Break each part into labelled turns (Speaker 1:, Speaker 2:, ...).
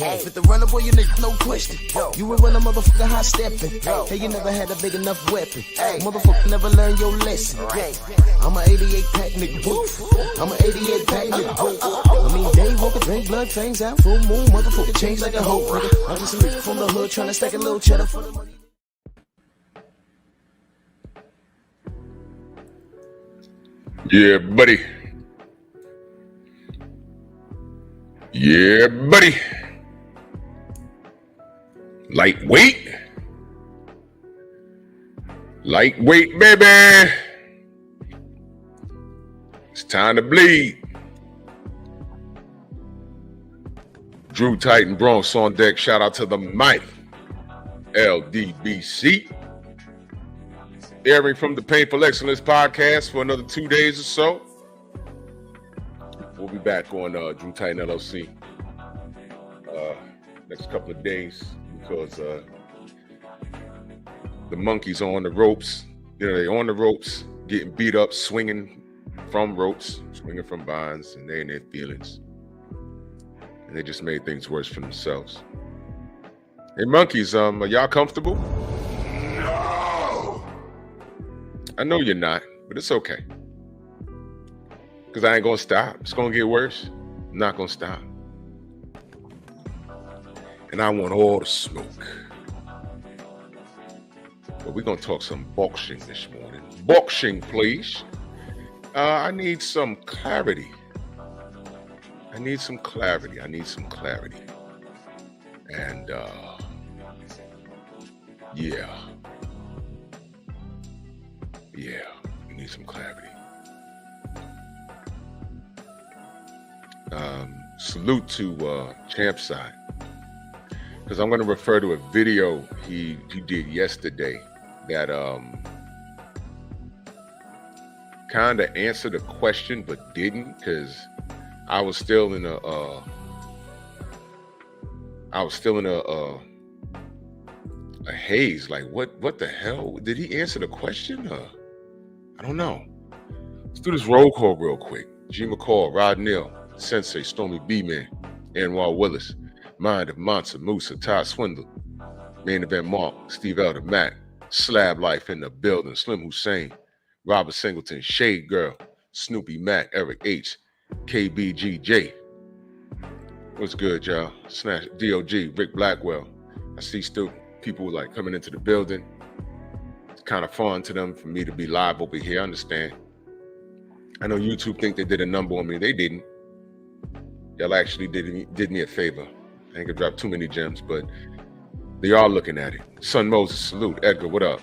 Speaker 1: Fit the runner, boy, you nigga, no question. You would run a motherfucker high stepping. Hey, you never had a big enough weapon. Motherfucker never learned your lesson. I'm an 88 pack nigga, woof. I'm an 88 pack nigga, woof. I mean, day walker, drink blood, fangs out, full moon, motherfucker, change like a hoe, nigga. I'm just a nigga from the hood trying to stack a little cheddar for the money.
Speaker 2: Yeah, buddy. Yeah, buddy. Lightweight. Lightweight, baby. It's time to bleed. Drew Titan Bronx on deck. Shout out to the Mike. LDBC. Airing from the Painful Excellence podcast for another 2 days or so. We'll be back on Drew Titan LLC next couple of days because the monkeys are on the ropes. You know, they're on the ropes, getting beat up, swinging from ropes, swinging from vines, and they in their feelings. And they just made things worse for themselves. Hey, monkeys, are y'all comfortable? No! I know you're not, but it's okay. Because I ain't going to stop. It's going to get worse. I'm not going to stop. And I want all the smoke. But we're going to talk some boxing this morning. Boxing, please. I need some clarity. I need some clarity. And, yeah, we need some clarity. Salute to Champside, because I'm going to refer to a video he did yesterday that kind of answered a question but didn't, because I was still in a haze. Like, what the hell? Did he answer the question? I don't know. Let's do this roll call real quick. G. McCall, Rod Neal, Sensei, Stormy B-Man, Anwar Willis, Mind of Monster, Musa, Todd Swindle, Main Event Mark, Steve Elder, Matt, Slab Life in the building, Slim Hussein, Robert Singleton, Shade Girl, Snoopy Matt, Eric H, KBGJ. What's good, y'all? Snatch DOG, Rick Blackwell. I see still people like coming into the building. It's kind of fun to them for me to be live over here. I understand. I know YouTube think they did a number on me. They didn't. Y'all actually did me a favor. I ain't gonna drop too many gems, but they are looking at it. Son Moses, salute. Edgar, what up?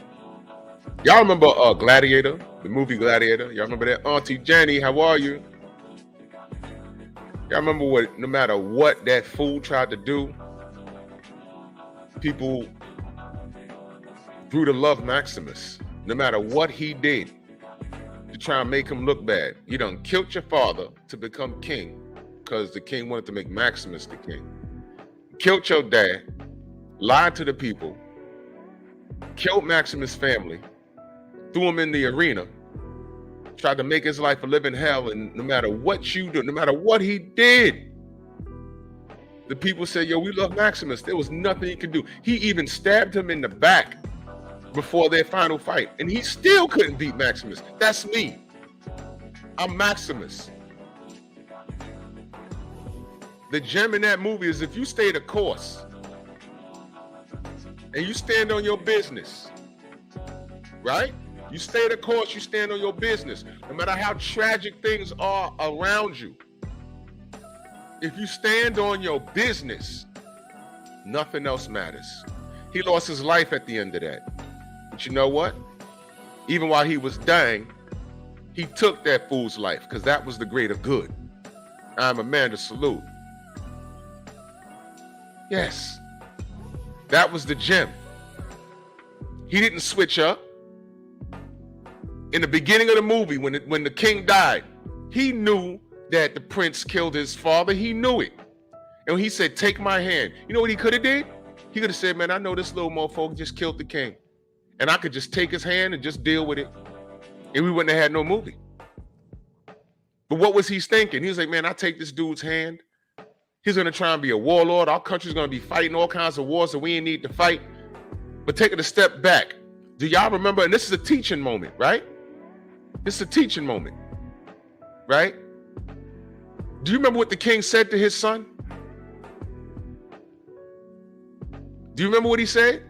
Speaker 2: Y'all remember Gladiator, the movie Gladiator? Y'all remember that? Auntie Jenny, how are you? Y'all remember no matter what that fool tried to do, people grew to love Maximus. No matter what he did to try and make him look bad. You done killed your father to become king because the king wanted to make Maximus the king. Killed your dad, lied to the people, killed Maximus' family, threw him in the arena, tried to make his life a living hell, and no matter what you do, no matter what he did, the people said, yo, we love Maximus. There was nothing he could do. He even stabbed him in the back before their final fight, and he still couldn't beat Maximus. That's me. I'm Maximus. The gem in that movie is if you stay the course and you stand on your business, right? You stay the course, you stand on your business. No matter how tragic things are around you, if you stand on your business, nothing else matters. He lost his life at the end of that. But you know what? Even while he was dying, he took that fool's life because that was the greater good. I'm a man to salute. Yes, that was the gem. He didn't switch up. In the beginning of the movie, when the king died, he knew that the prince killed his father. He knew it. And when he said, take my hand, you know what he could have did? He could have said, man, I know this little motherfucker just killed the king. And I could just take his hand and just deal with it. And we wouldn't have had no movie. But what was he thinking? He was like, man, I take this dude's hand He's going to try and be a warlord. Our country's going to be fighting all kinds of wars that we ain't need to fight. But taking a step back, do y'all remember? And this is a teaching moment, right? This is a teaching moment, right? Do you remember what the king said to his son? Do you remember what he said?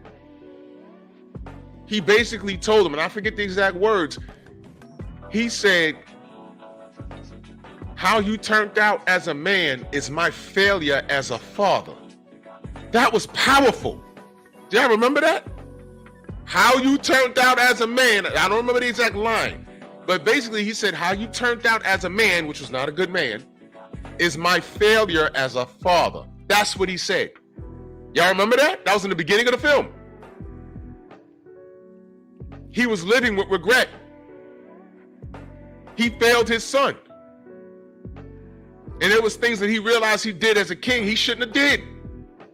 Speaker 2: He basically told him, and I forget the exact words. He said, how you turned out as a man is my failure as a father. That was powerful. Do y'all remember that? How you turned out as a man, I don't remember the exact line, but basically he said, how you turned out as a man, which was not a good man, is my failure as a father. That's what he said. Y'all remember that? That was in the beginning of the film. He was living with regret. He failed his son. And there was things that he realized he did as a king he shouldn't have did.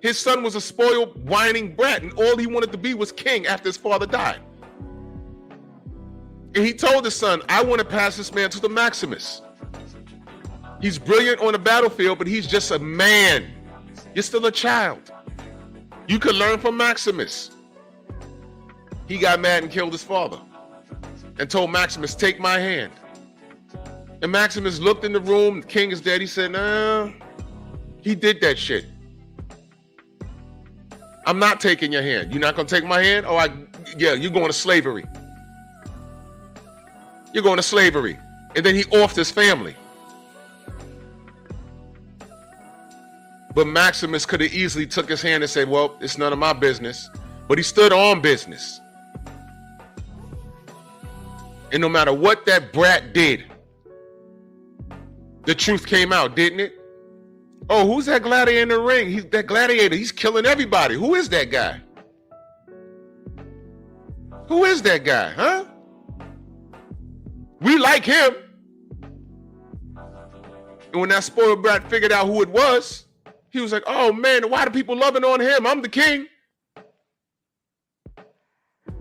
Speaker 2: His son was a spoiled, whining brat, and all he wanted to be was king after his father died. And he told his son, I want to pass this man to the Maximus. He's brilliant on the battlefield, but he's just a man. You're still a child. You could learn from Maximus. He got mad and killed his father and told Maximus, take my hand. And Maximus looked in the room, the king is dead. He said, nah, he did that shit. I'm not taking your hand. You're not going to take my hand? Oh, yeah, you're going to slavery. You're going to slavery. And then he offed his family. But Maximus could have easily took his hand and said, well, it's none of my business. But he stood on business. And no matter what that brat did, the truth came out, didn't it? Oh, who's that gladiator in the ring? He's that gladiator. He's killing everybody. Who is that guy? Who is that guy, huh? We like him. And when that spoiled brat figured out who it was, he was like, oh man, why do people loving on him? I'm the king.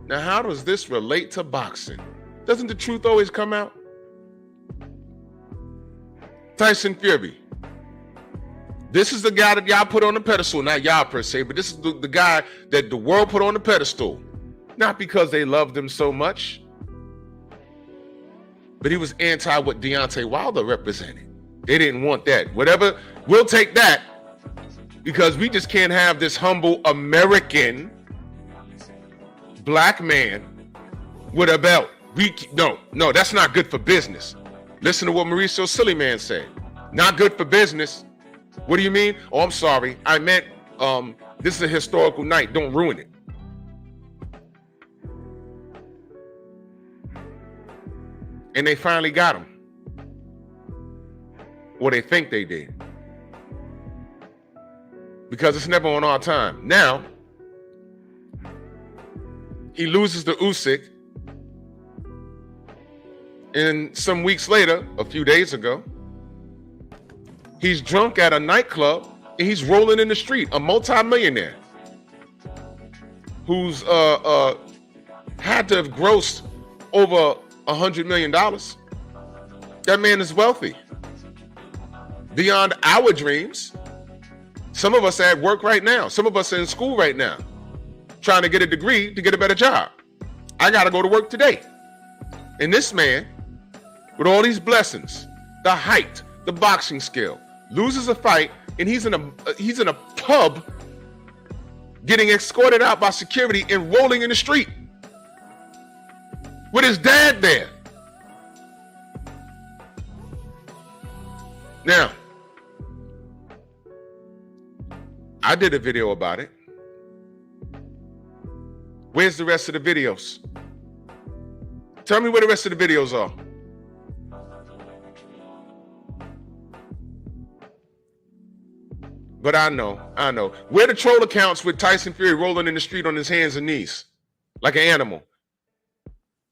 Speaker 2: Now, how does this relate to boxing? Doesn't the truth always come out? Tyson Fury. This is the guy that y'all put on the pedestal. Not y'all per se, but this is the guy that the world put on the pedestal. Not because they loved him so much, but he was anti what Deontay Wilder represented. They didn't want that. Whatever, we'll take that because we just can't have this humble American black man with a belt. No, that's not good for business. Listen to what Mauricio Sillyman said. Not good for business. What do you mean? Oh, I'm sorry. I meant this is a historical night. Don't ruin it. And they finally got him. Or they think they did. Because it's never on our time. Now, he loses to Usyk. And some weeks later, a few days ago, he's drunk at a nightclub and he's rolling in the street, a multi-millionaire who's had to have grossed over $100 million. That man is wealthy. Beyond our dreams. Some of us are at work right now. Some of us are in school right now, trying to get a degree to get a better job. I got to go to work today. And this man, with all these blessings, the height, the boxing skill, loses a fight, and he's in a pub getting escorted out by security and rolling in the street with his dad there. Now, I did a video about it. Where's the rest of the videos? Tell me where the rest of the videos are. But I know. Where the troll accounts with Tyson Fury rolling in the street on his hands and knees like an animal.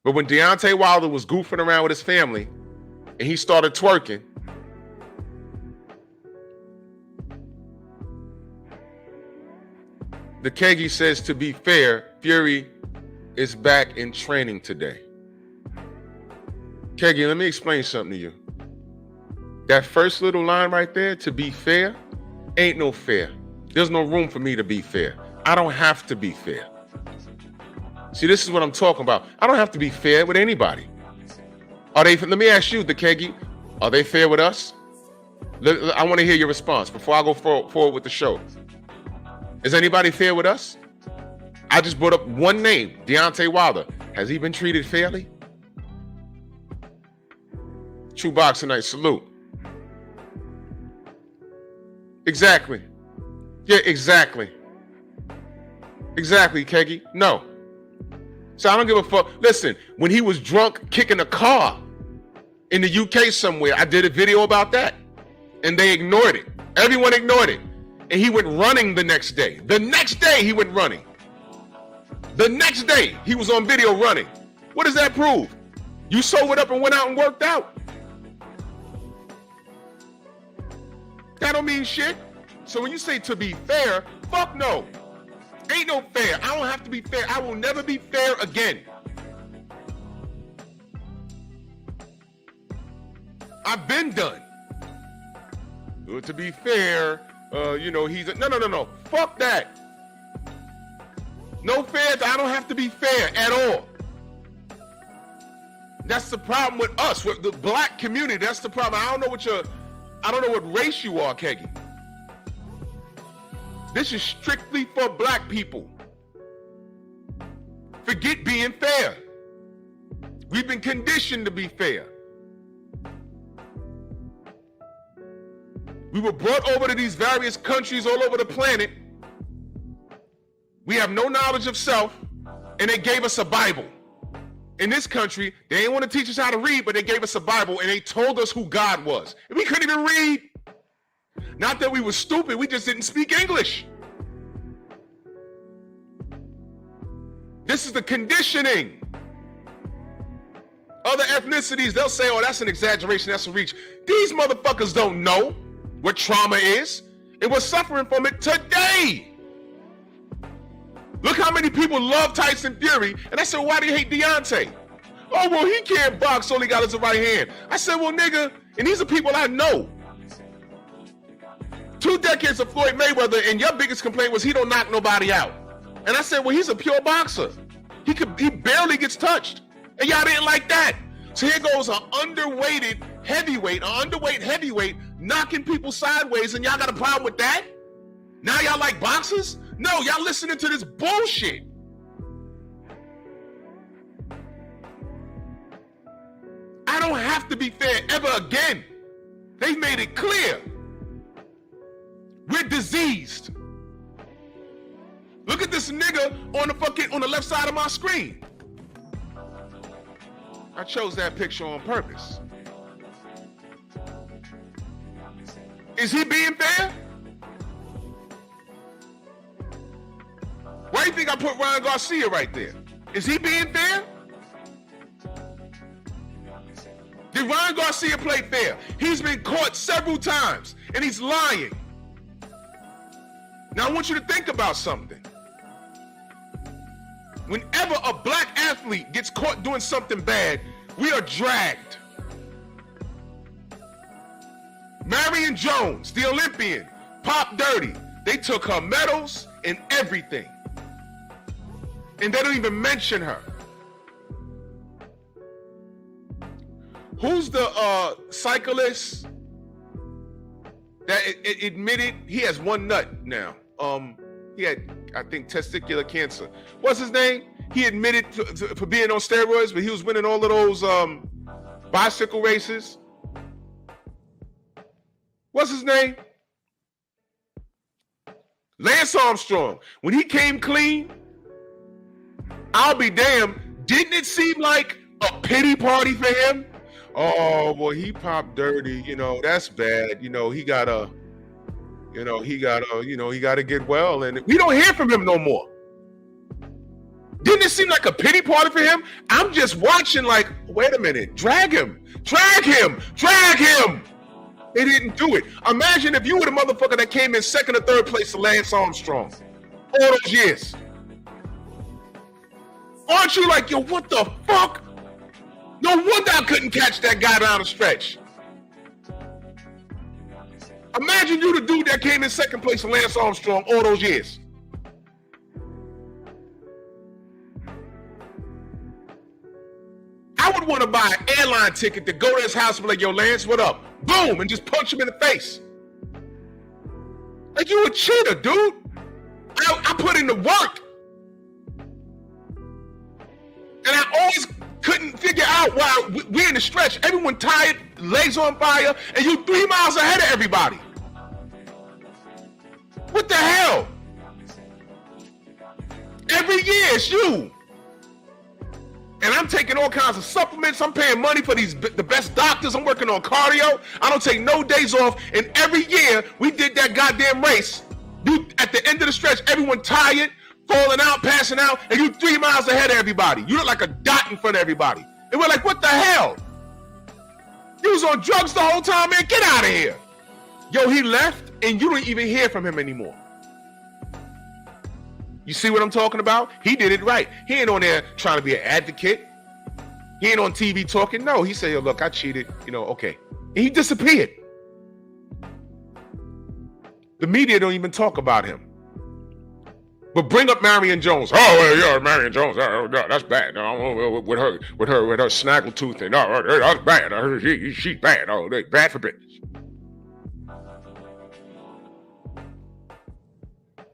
Speaker 2: But when Deontay Wilder was goofing around with his family and he started twerking, the Kegi says, to be fair, Fury is back in training today. Kegi, let me explain something to you. That first little line right there, to be fair, Ain't no fair. There's no room for me to be fair. I don't have to be fair. See, this is what I'm talking about. I don't have to be fair with anybody. Are they? Let me ask you, the Kegi, are they fair with us? I want to hear your response before I go forward with the show. Is anybody fair with us? I just brought up one name, Deontay Wilder. Has he been treated fairly? True Boxing Night, salute. Exactly. Yeah, exactly. Exactly, Kegi. No. So I don't give a fuck. Listen, when he was drunk kicking a car in the UK somewhere, I did a video about that. And they ignored it. Everyone ignored it. And he went running the next day. The next day he went running. The next day he was on video running. What does that prove? You sobered up and went out and worked out. That don't mean shit. So when you say to be fair, fuck no. Ain't no fair. I don't have to be fair. I will never be fair again. I've been done. To be fair, he's a, no. Fuck that. No fair. I don't have to be fair at all. That's the problem with us, with the black community. That's the problem. I don't know what race you are, Kegi. This is strictly for black people. Forget being fair. We've been conditioned to be fair. We were brought over to these various countries all over the planet. We have no knowledge of self, and they gave us a Bible. In this country, they didn't want to teach us how to read, but they gave us a Bible, and they told us who God was. And we couldn't even read. Not that we were stupid, we just didn't speak English. This is the conditioning. Other ethnicities, they'll say, oh, that's an exaggeration, that's a reach. These motherfuckers don't know what trauma is, and we're suffering from it today. Look how many people love Tyson Fury, and I said, why do you hate Deontay? Oh, well, he can't box, all he got is a right hand. I said, well, nigga, and these are people I know. 2 decades of Floyd Mayweather, and your biggest complaint was he don't knock nobody out. And I said, well, he's a pure boxer. He barely gets touched. And y'all didn't like that. So here goes an underweight heavyweight knocking people sideways, and y'all got a problem with that? Now y'all like boxers? No, y'all listening to this bullshit. I don't have to be fair ever again. They've made it clear. We're diseased. Look at this nigga on the left side of my screen. I chose that picture on purpose. Is he being fair? Why do you think I put Ryan Garcia right there? Is he being fair? Did Ryan Garcia play fair? He's been caught several times, and he's lying. Now I want you to think about something. Whenever a black athlete gets caught doing something bad, we are dragged. Marion Jones, the Olympian, popped dirty. They took her medals and everything. And they don't even mention her. Who's the cyclist that admitted he has one nut now? He had, I think, testicular cancer. What's his name? He admitted for being on steroids, but he was winning all of those bicycle races. What's his name? Lance Armstrong. When he came clean, I'll be damned, didn't it seem like a pity party for him? Oh, well, he popped dirty, that's bad. He gotta get well, and we don't hear from him no more. Didn't it seem like a pity party for him? I'm just watching like, wait a minute, drag him. They didn't do it. Imagine if you were the motherfucker that came in second or third place to Lance Armstrong all those years. Aren't you like, yo, what the fuck? No wonder I couldn't catch that guy down the stretch. Imagine you the dude that came in second place for Lance Armstrong all those years. I would want to buy an airline ticket to go to his house and be like, yo, Lance, what up? Boom, and just punch him in the face. Like, you a cheater, dude. I put in the work. And I always couldn't figure out why we're in the stretch. Everyone tired, legs on fire, and you 3 miles ahead of everybody. What the hell? Every year it's you. And I'm taking all kinds of supplements. I'm paying money for the best doctors. I'm working on cardio. I don't take no days off. And every year we did that goddamn race. You, at the end of the stretch, everyone tired, falling out, passing out, and you 3 miles ahead of everybody. You look like a dot in front of everybody. And we're like, what the hell? He was on drugs the whole time, man. Get out of here. Yo, he left, and you don't even hear from him anymore. You see what I'm talking about? He did it right. He ain't on there trying to be an advocate. He ain't on TV talking. No, he said, yo, look, I cheated. Okay. And he disappeared. The media don't even talk about him. But bring up Marion Jones. Oh, yeah, Marion Jones. Oh, no, that's bad. No, with her snaggletooth thing. No, that's bad. She's bad. Oh, bad for business.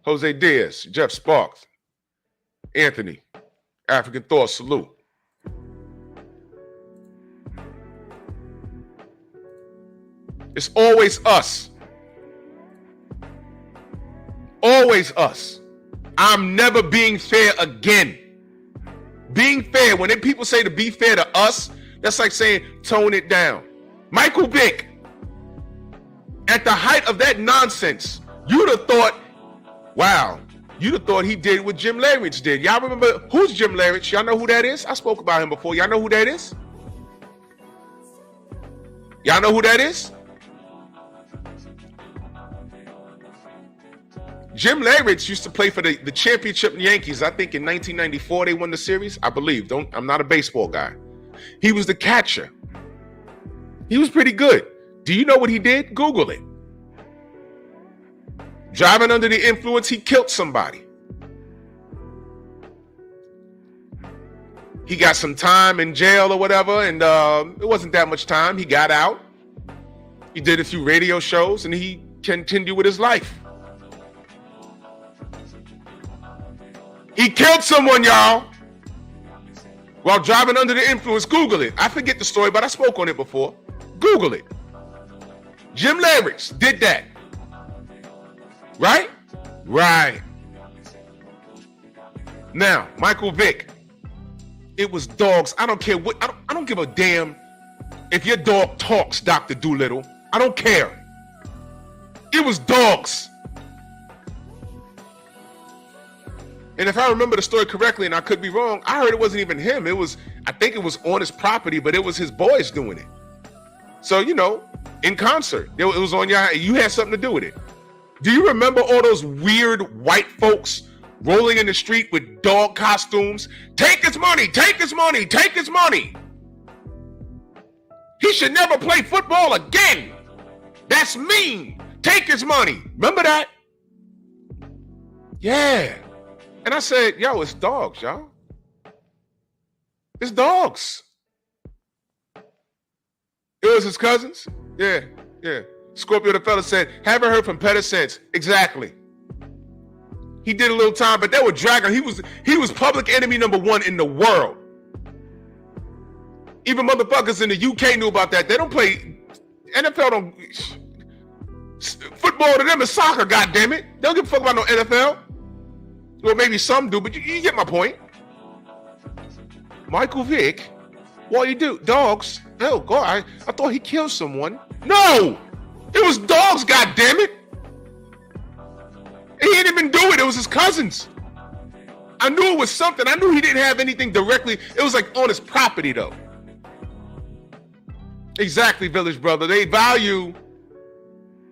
Speaker 2: Jose Diaz, Jeff Sparks, Anthony, African Thought, salute. It's always us. Always us. I'm never being fair again. Being fair, when people say to be fair to us, that's like saying tone it down. Michael Vick, at the height of that nonsense, you'd have thought, wow, you'd have thought he did what Jim Larich did. Y'all remember, who's Jim Larich? Y'all know who that is? I spoke about him before. Y'all know who that is? Y'all know who that is? Jim Larich used to play for the championship Yankees. I think in 1994 they won the series. I believe. I'm not a baseball guy. He was the catcher. He was pretty good. Do you know what he did? Google it. Driving under the influence, he killed somebody. He got some time in jail or whatever, and it wasn't that much time. He got out. He did a few radio shows, and he continued with his life. He killed someone, y'all, while driving under the influence. Google it. I forget the story, but I spoke on it before. Google it. Jim Larich did that. Right? Right. Now, Michael Vick. It was dogs. I don't care what. I don't give a damn if your dog talks, Dr. Doolittle. I don't care. It was dogs. And if I remember the story correctly, and I could be wrong, I heard it wasn't even him. I think it was on his property, but it was his boys doing it. So, in concert, it was on you had something to do with it. Do you remember all those weird white folks rolling in the street with dog costumes? Take his money, take his money, take his money. He should never play football again. That's mean. Take his money. Remember that? Yeah. And I said, yo, it's dogs, y'all. It's dogs. It was his cousins? Yeah. Scorpio the fella said, haven't heard from Pettis since. Exactly. He did a little time, but they were dragging. He was public enemy number 1 in the world. Even motherfuckers in the UK knew about that. They don't play, NFL don't, football to them is soccer, goddammit. They don't give a fuck about no NFL. Well, maybe some do, but you get my point. Michael Vick, what you do? Dogs? Oh, God, I thought he killed someone. No! It was dogs, goddammit! And he didn't even do it. It was his cousins. I knew it was something. I knew he didn't have anything directly. It was like on his property, though. Exactly, Village Brother. They value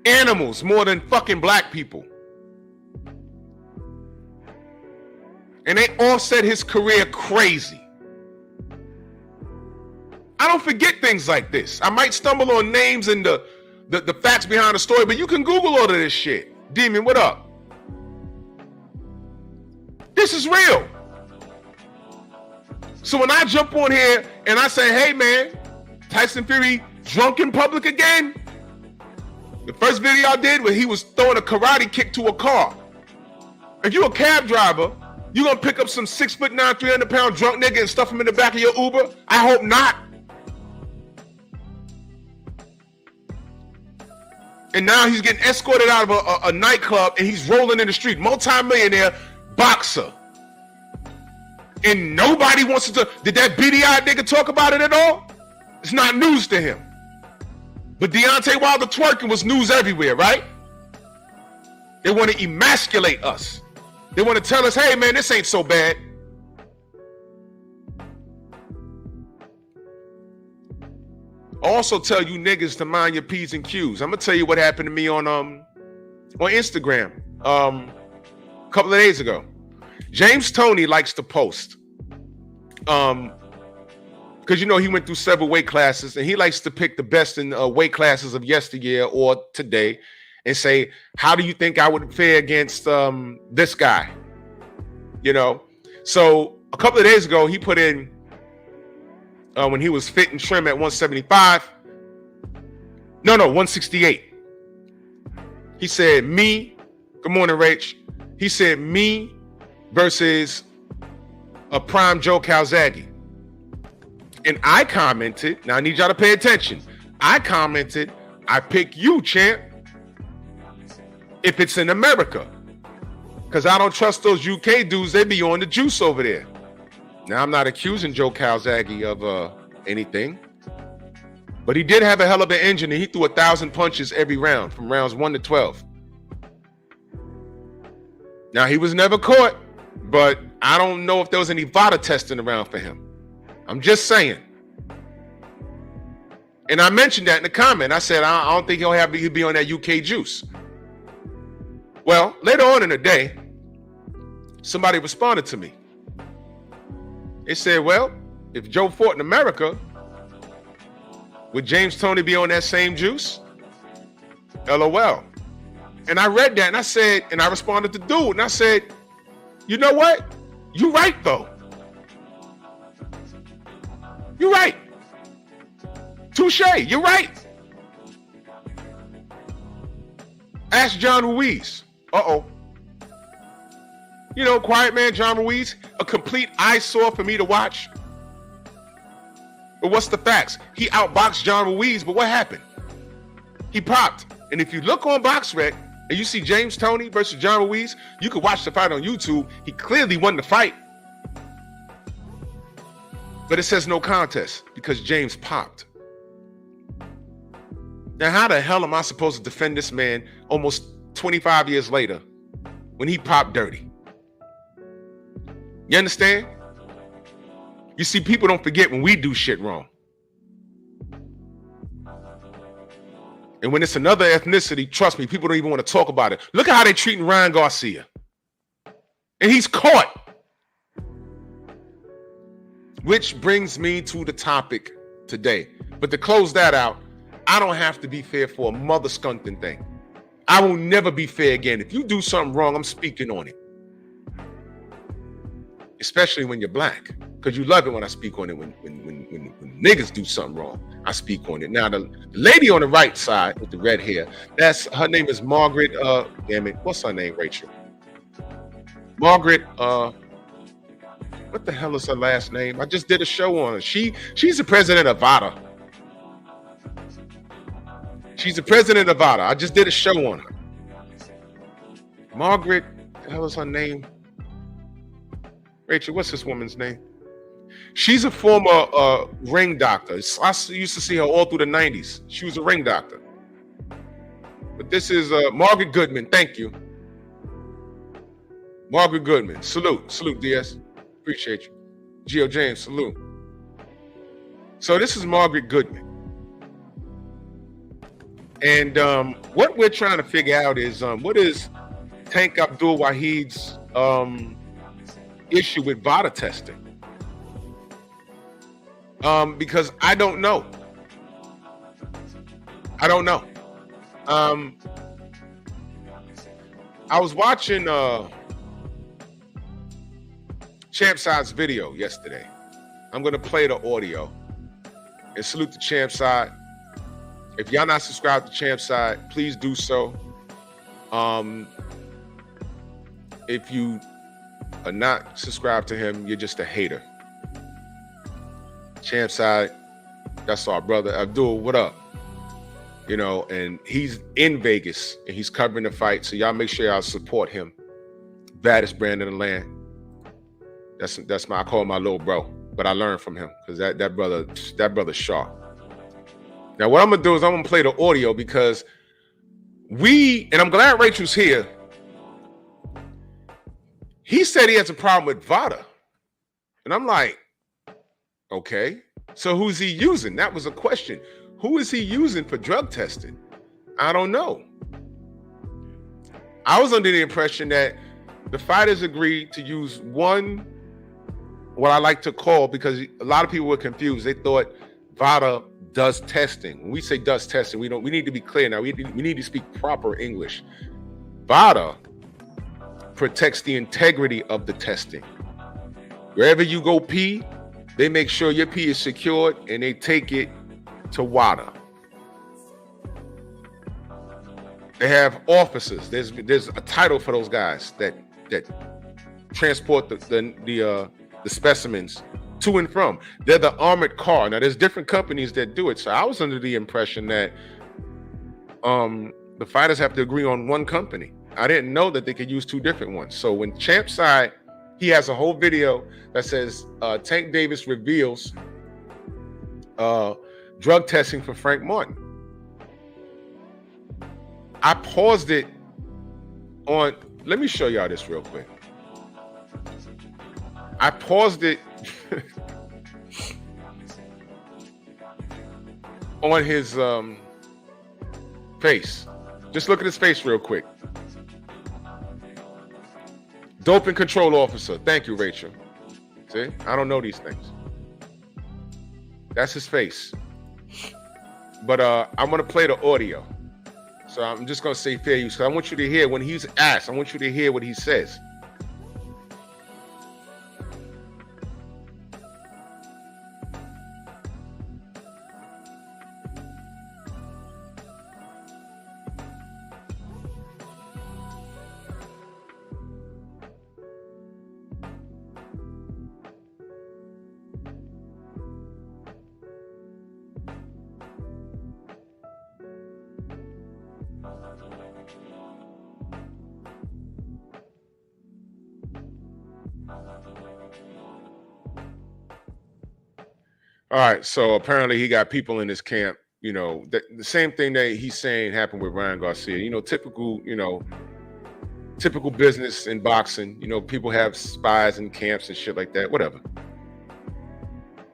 Speaker 2: animals more than fucking black people. And they offset his career crazy. I don't forget things like this. I might stumble on names in the the facts behind the story, but you can Google all of this shit. Demon, what up? This is real. So when I jump on here and I say, hey man, Tyson Fury drunk in public again. The first video I did where he was throwing a karate kick to a car. If you're a cab driver, you gonna pick up some 6'9", 300-pound drunk nigga and stuff him in the back of your Uber? I hope not. And now he's getting escorted out of a nightclub and he's rolling in the street. Multi-millionaire boxer. And nobody wants to. Did that beady-eyed nigga talk about it at all? It's not news to him. But Deontay Wilder twerking was news everywhere, right? They want to emasculate us. They want to tell us, hey man, this ain't so bad. I also tell you niggas to mind your P's and Q's. I'm gonna tell you what happened to me on Instagram a couple of days ago. James Toney likes to post. Because you know he went through several weight classes and he likes to pick the best in weight classes of yesteryear or today and say, how do you think I would fare against this guy? You know, so a couple of days ago he put in when he was fit and trim at 175. No, 168. He said me, good morning, Rach. He said me versus a prime Joe Calzaghe. And I commented, now I need y'all to pay attention. I commented, I pick you, champ, if it's in America. Because I don't trust those UK dudes, they be on the juice over there. Now, I'm not accusing Joe Calzaghe of anything. But he did have a hell of an engine and he threw 1,000 punches every round from rounds 1 to 12. Now, he was never caught, but I don't know if there was any VADA testing around for him. I'm just saying. And I mentioned that in the comment. I said, I don't think he'll be on that UK juice. Well, later on in the day, somebody responded to me. They said, well, if Joe fought in America, would James Toney be on that same juice? LOL. And I read that and I said, and I responded to dude and I said, you know what? You right though. You're right. Touche, you're right. Ask John Ruiz. Uh-oh. You know, quiet man John Ruiz, a complete eyesore for me to watch. But what's the facts? He outboxed John Ruiz, but what happened? He popped. And if you look on BoxRec and you see James Toney versus John Ruiz, you can watch the fight on YouTube. He clearly won the fight. But it says no contest because James popped. Now, how the hell am I supposed to defend this man almost 25 years later when he popped dirty? You understand? You see, people don't forget when we do shit wrong. And when it's another ethnicity, trust me, people don't even want to talk about it. Look at how they're treating Ryan Garcia. And he's caught. Which brings me to the topic today. But to close that out, I don't have to be fair for a mother skunking thing. I will never be fair again. If you do something wrong, I'm speaking on it. Especially when you're black. Because you love it when I speak on it. When niggas do something wrong, I speak on it. Now, the lady on the right side with the red hair, her name is Margaret, damn it, what's her name, Rachel? Margaret, what the hell is her last name? I just did a show on her. She's the president of VADA. She's the president of VADA. I just did a show on her. Margaret, what the hell is her name? Rachel, what's this woman's name? She's a former ring doctor. I used to see her all through the 90s. She was a ring doctor. But this is Margaret Goodman. Thank you. Margaret Goodman. Salute. Salute, DS. Appreciate you. Gio James, salute. So this is Margaret Goodman. And what we're trying to figure out is what is Tank Abdul Whahid's issue with VADA testing? Because I don't know. I don't know. I was watching Champ Side's video yesterday. I'm gonna play the audio and salute the Champ Side. If y'all not subscribed to Champ Side, please do so. If you are not subscribed to him, you're just a hater. Champ Side, that's our brother Abdul. What up? You know, and he's in Vegas and he's covering the fight. So y'all make sure y'all support him. Baddest brand in the land. That's my, I call him my little bro, but I learned from him because that brother's sharp. Now what I'm gonna do is I'm gonna play the audio because and I'm glad Rachel's here. He said he has a problem with VADA. And I'm like, okay, so who's he using? That was a question. Who is he using for drug testing? I don't know. I was under the impression that the fighters agreed to use one, what I like to call, because a lot of people were confused. They thought VADA does testing. When we say does testing, we need to be clear now. We need to speak proper English. VADA protects the integrity of the testing. Wherever you go pee, they make sure your pee is secured and they take it to WADA. They have officers. There's a title for those guys that transport the specimens to and from. They're the armored car. Now there's different companies that do it. So I was under the impression that the fighters have to agree on one company. I didn't know that they could use two different ones. So when Champ Side, he has a whole video that says Tank Davis reveals drug testing for Frank Martin. I paused it on, let me show y'all this real quick. I paused it on his face. Just look at his face real quick. Doping control officer. Thank you, Rachel. See, I don't know these things. That's his face. But I'm gonna play the audio. So I'm just gonna say fair use. I want you to hear when he's asked. I want you to hear what he says. All right, so apparently he got people in his camp, you know, the same thing that he's saying happened with Ryan Garcia, you know, typical business in boxing, you know, people have spies in camps and shit like that, whatever.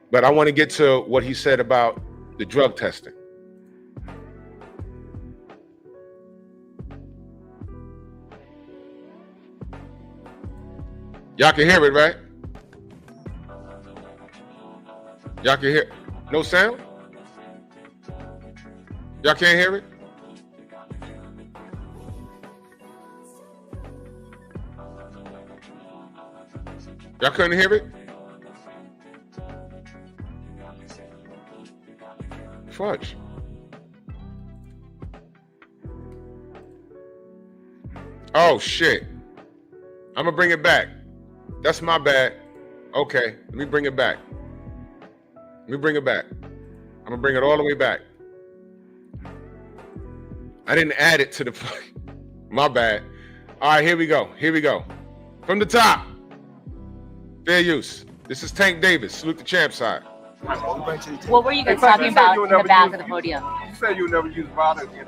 Speaker 2: But I want to get to what he said about the drug testing. Y'all can hear it, right? Y'all can hear, no sound? Y'all can't hear it? Y'all couldn't hear it? Fudge. Oh shit. I'm gonna bring it back. That's my bad. Okay, let me bring it back. Let me bring it back. I'm gonna bring it all the way back. I didn't add it to the fight. My bad. All right, here we go. Here we go. From the top. Fair use. This is Tank Davis. Salute the Champ Side.
Speaker 3: What were you guys talking about in the back of the podium?
Speaker 4: You said you'll never use VADA again.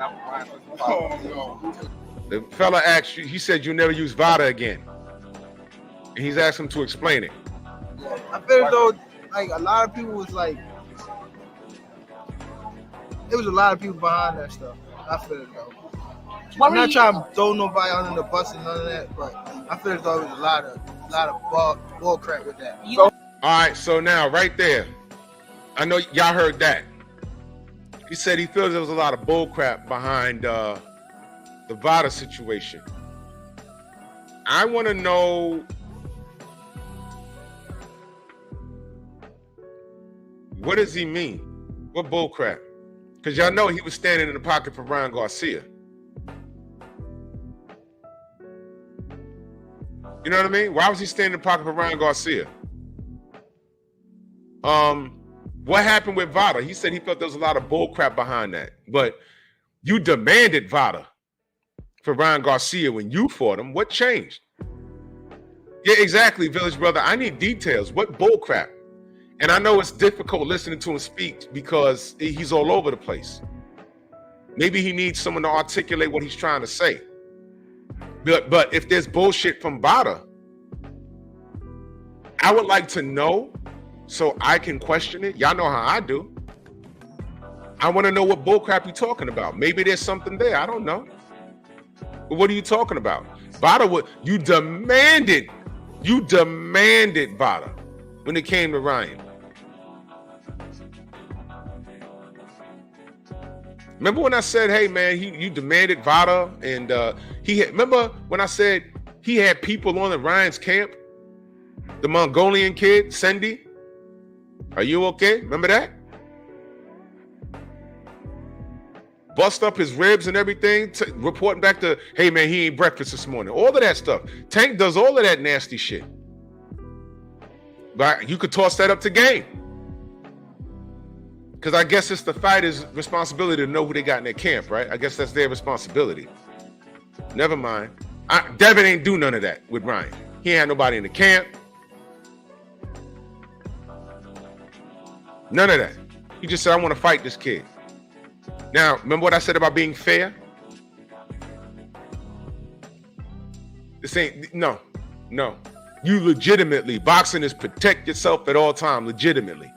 Speaker 2: The fella asked you, he said you'll never use VADA again. And he's asked him to explain it.
Speaker 5: I feel as though like a lot of people was like, there was a lot of people behind that stuff. I feel as though. I'm not trying to throw nobody under the bus and none of that, but I feel as though there was a lot of bull crap with that.
Speaker 2: All right, so now right there, I know y'all heard that. He said he feels there was a lot of bull crap behind the VADA situation. I want to know what does he mean? What bull crap? Because y'all know he was standing in the pocket for Ryan Garcia. You know what I mean? Why was he standing in the pocket for Ryan Garcia? What happened with VADA? He said he felt there was a lot of bull crap behind that. But you demanded VADA for Ryan Garcia when you fought him. What changed? Yeah, exactly, Village Brother. I need details. What bull crap? And I know it's difficult listening to him speak because he's all over the place. Maybe he needs someone to articulate what he's trying to say. But if there's bullshit from VADA, I would like to know so I can question it. Y'all know how I do. I want to know what bullcrap you're talking about. Maybe there's something there. I don't know. But what are you talking about? VADA, you demanded VADA when it came to Ryan. Remember when I said, hey man, you demanded VADA, and remember when I said he had people on in Ryan's camp? The Mongolian kid, Sendy? Are you okay? Remember that? Bust up his ribs and everything, reporting back to, hey man, he ate breakfast this morning. All of that stuff. Tank does all of that nasty shit. But you could toss that up to Game. Because I guess it's the fighter's responsibility to know who they got in their camp, right? I guess that's their responsibility. Never mind. Devin ain't do none of that with Ryan. He ain't had nobody in the camp. None of that. He just said, I want to fight this kid. Now, remember what I said about being fair? This ain't, no. You legitimately, boxing is protect yourself at all times, legitimately.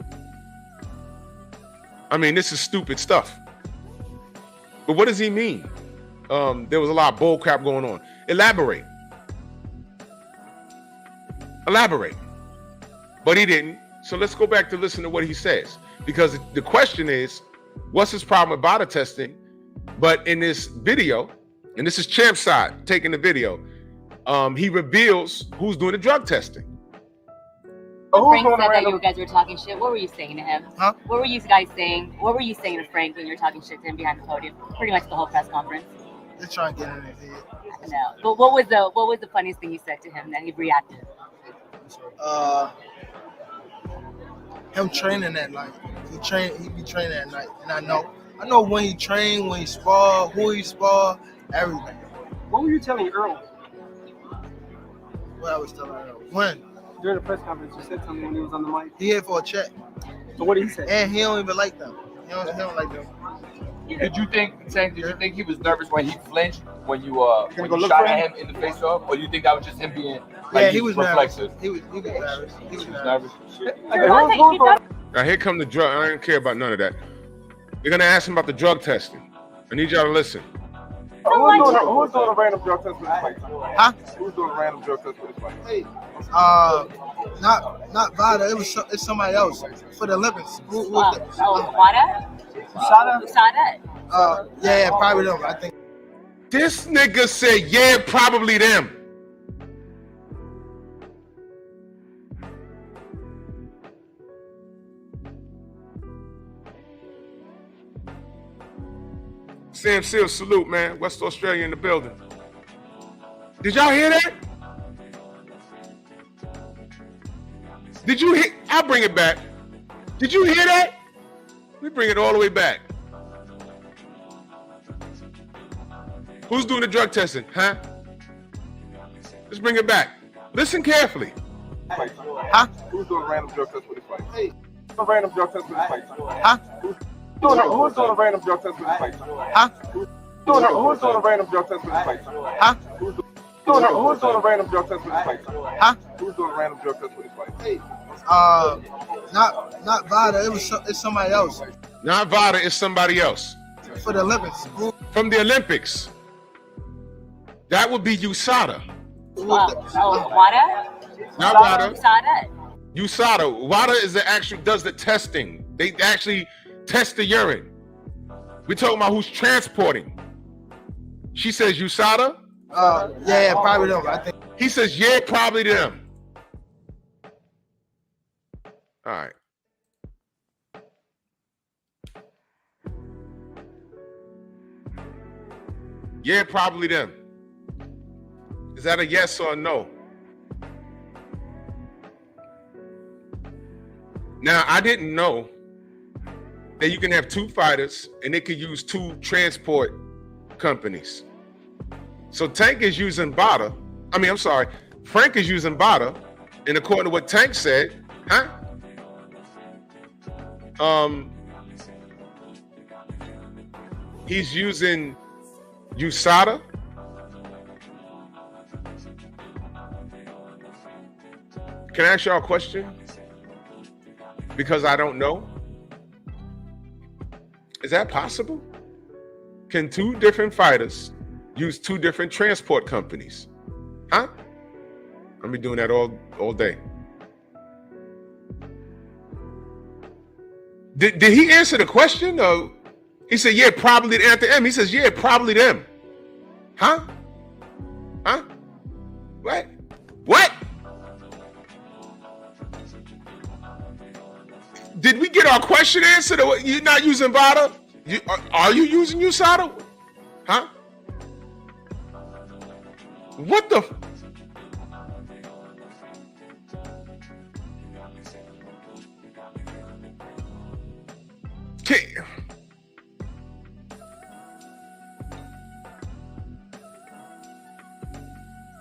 Speaker 2: I mean, this is stupid stuff. But what does he mean? There was a lot of bull crap going on. Elaborate. But he didn't. So let's go back to listen to what he says. Because the question is, what's his problem with VADA testing? But in this video, and this is Champ's side taking the video, he reveals who's doing the drug testing.
Speaker 3: Frank said that you guys were talking shit. What were you saying to him?
Speaker 5: Huh?
Speaker 3: What were you guys saying? What were you saying to Frank when you were talking shit to him behind the podium? Pretty much the whole press conference.
Speaker 5: They're trying to get in his head.
Speaker 3: No. But what was the funniest thing you said to him that he reacted?
Speaker 5: Him training at night. He be training at night, and I know when he train, when he spar, who he spar, everything.
Speaker 4: What were you telling Earl?
Speaker 5: What I was telling Earl. When?
Speaker 4: During the press conference, you said something when he was on the mic.
Speaker 5: He here for a check.
Speaker 4: So what did he say?
Speaker 5: And he don't even like them. He don't like them.
Speaker 6: Did you think he was nervous when he flinched when you
Speaker 4: look
Speaker 6: shot
Speaker 4: for
Speaker 6: at him in the face off, or you think that was just him being
Speaker 5: Yeah, he was
Speaker 6: reflexive?
Speaker 5: nervous. He was nervous. He was nervous.
Speaker 2: Now here come the drug. I don't care about none of that. They're gonna ask him about the drug testing. I need y'all to listen.
Speaker 4: Who's doing a random drug test for this fight?
Speaker 5: Huh?
Speaker 4: Who's doing a random drug test for this fight?
Speaker 5: Not VADA. It's somebody else for the Olympics. Who was it?
Speaker 3: Wada? Usada?
Speaker 5: Yeah, probably them. I think.
Speaker 2: This nigga said, yeah, probably them. Sam Seals, salute, man. West Australia in the building. Did y'all hear that? Did you hear? I'll bring it back. Did you hear that? We bring it all the way back. Who's doing the drug testing, huh? Let's bring it back. Listen carefully.
Speaker 5: Huh?
Speaker 4: Who's doing a random drug test for this fight? A random drug test for this fight?
Speaker 5: Huh?
Speaker 4: Who's doing a random drug test for this fight?
Speaker 5: Huh?
Speaker 4: Who's doing a random drug test for this fight?
Speaker 5: Huh?
Speaker 4: Who's doing a random drug test for this fight?
Speaker 5: Huh?
Speaker 4: Who's doing a random drug test for this fight?
Speaker 5: Not VADA. It's somebody else
Speaker 2: Not VADA, it's somebody else.
Speaker 5: for the Olympics.
Speaker 2: From the Olympics. That would be USADA.
Speaker 3: Wada?
Speaker 2: Not VADA.
Speaker 3: Usada?
Speaker 2: USADA. VADA is does the testing. They actually test the urine. We're talking about who's transporting. She says USADA.
Speaker 5: Yeah, probably them. I think.
Speaker 2: He says, yeah, probably them. All right. Yeah, probably them. Is that a yes or a no? Now, I didn't know that you can have two fighters and they could use two transport companies. So Tank is using VADA. Frank is using VADA. And according to what Tank said, he's using USADA. Can I ask y'all a question? Because I don't know. Is that possible? Can two different fighters use two different transport companies? Huh? I'll be doing that all day. Did he answer the question? Or he said, yeah, probably at the end. He says, yeah, probably them. Huh? Huh? What? What? Did we get our question answered? Or you're not using VADA? Are you using USADA? Huh? What the?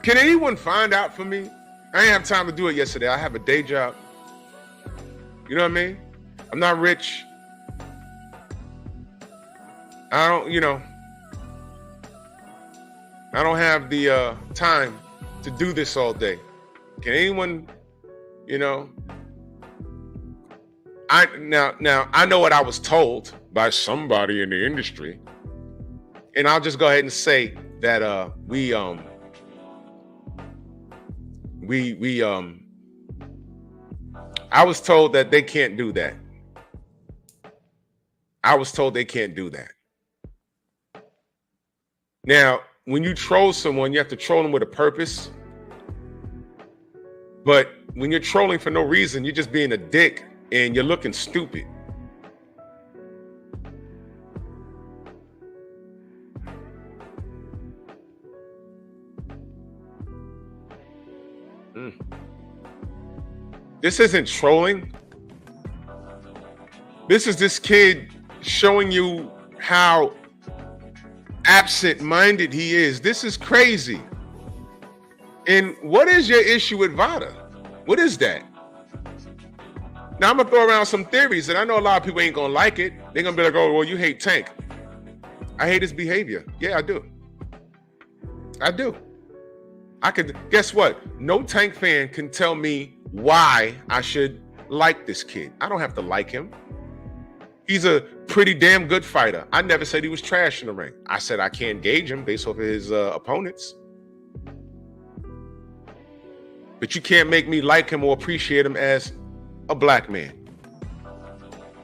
Speaker 2: Can anyone find out for me? I didn't have time to do it yesterday. I have a day job. You know what I mean? I'm not rich. I don't have the time to do this all day. Can anyone, I know what I was told by somebody in the industry, and I'll just go ahead and say that I was told that they can't do that. I was told they can't do that. Now, when you troll someone, you have to troll them with a purpose. But when you're trolling for no reason, you're just being a dick and you're looking stupid. This isn't trolling. This is this kid showing you how absent-minded he is. This is crazy. And what is your issue with VADA? What is that? Now, I'm going to throw around some theories, and I know a lot of people ain't going to like it. They're going to be like, oh, well, you hate Tank. I hate his behavior. Yeah, I do. I do. Guess what? No Tank fan can tell me why I should like this kid. I don't have to like him. He's a pretty damn good fighter. I never said he was trash in the ring. I said I can't gauge him based off of his opponents. But you can't make me like him or appreciate him as a black man.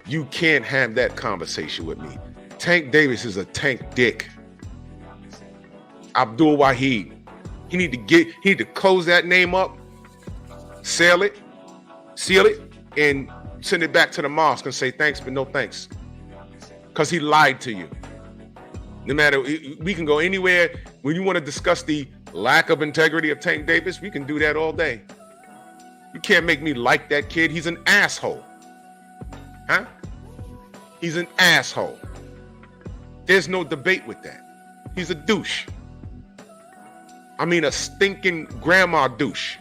Speaker 2: You can't have that conversation with me. Tank Davis is a tank dick. Abdul Whahid. He need to close that name up, seal it, and send it back to the mosque and say thanks, but no thanks. Because he lied to you. No matter, we can go anywhere. When you want to discuss the lack of integrity of Tank Davis, we can do that all day. You can't make me like that kid. He's an asshole. Huh? He's an asshole. There's no debate with that. He's a douche. I mean, a stinking grandma douche.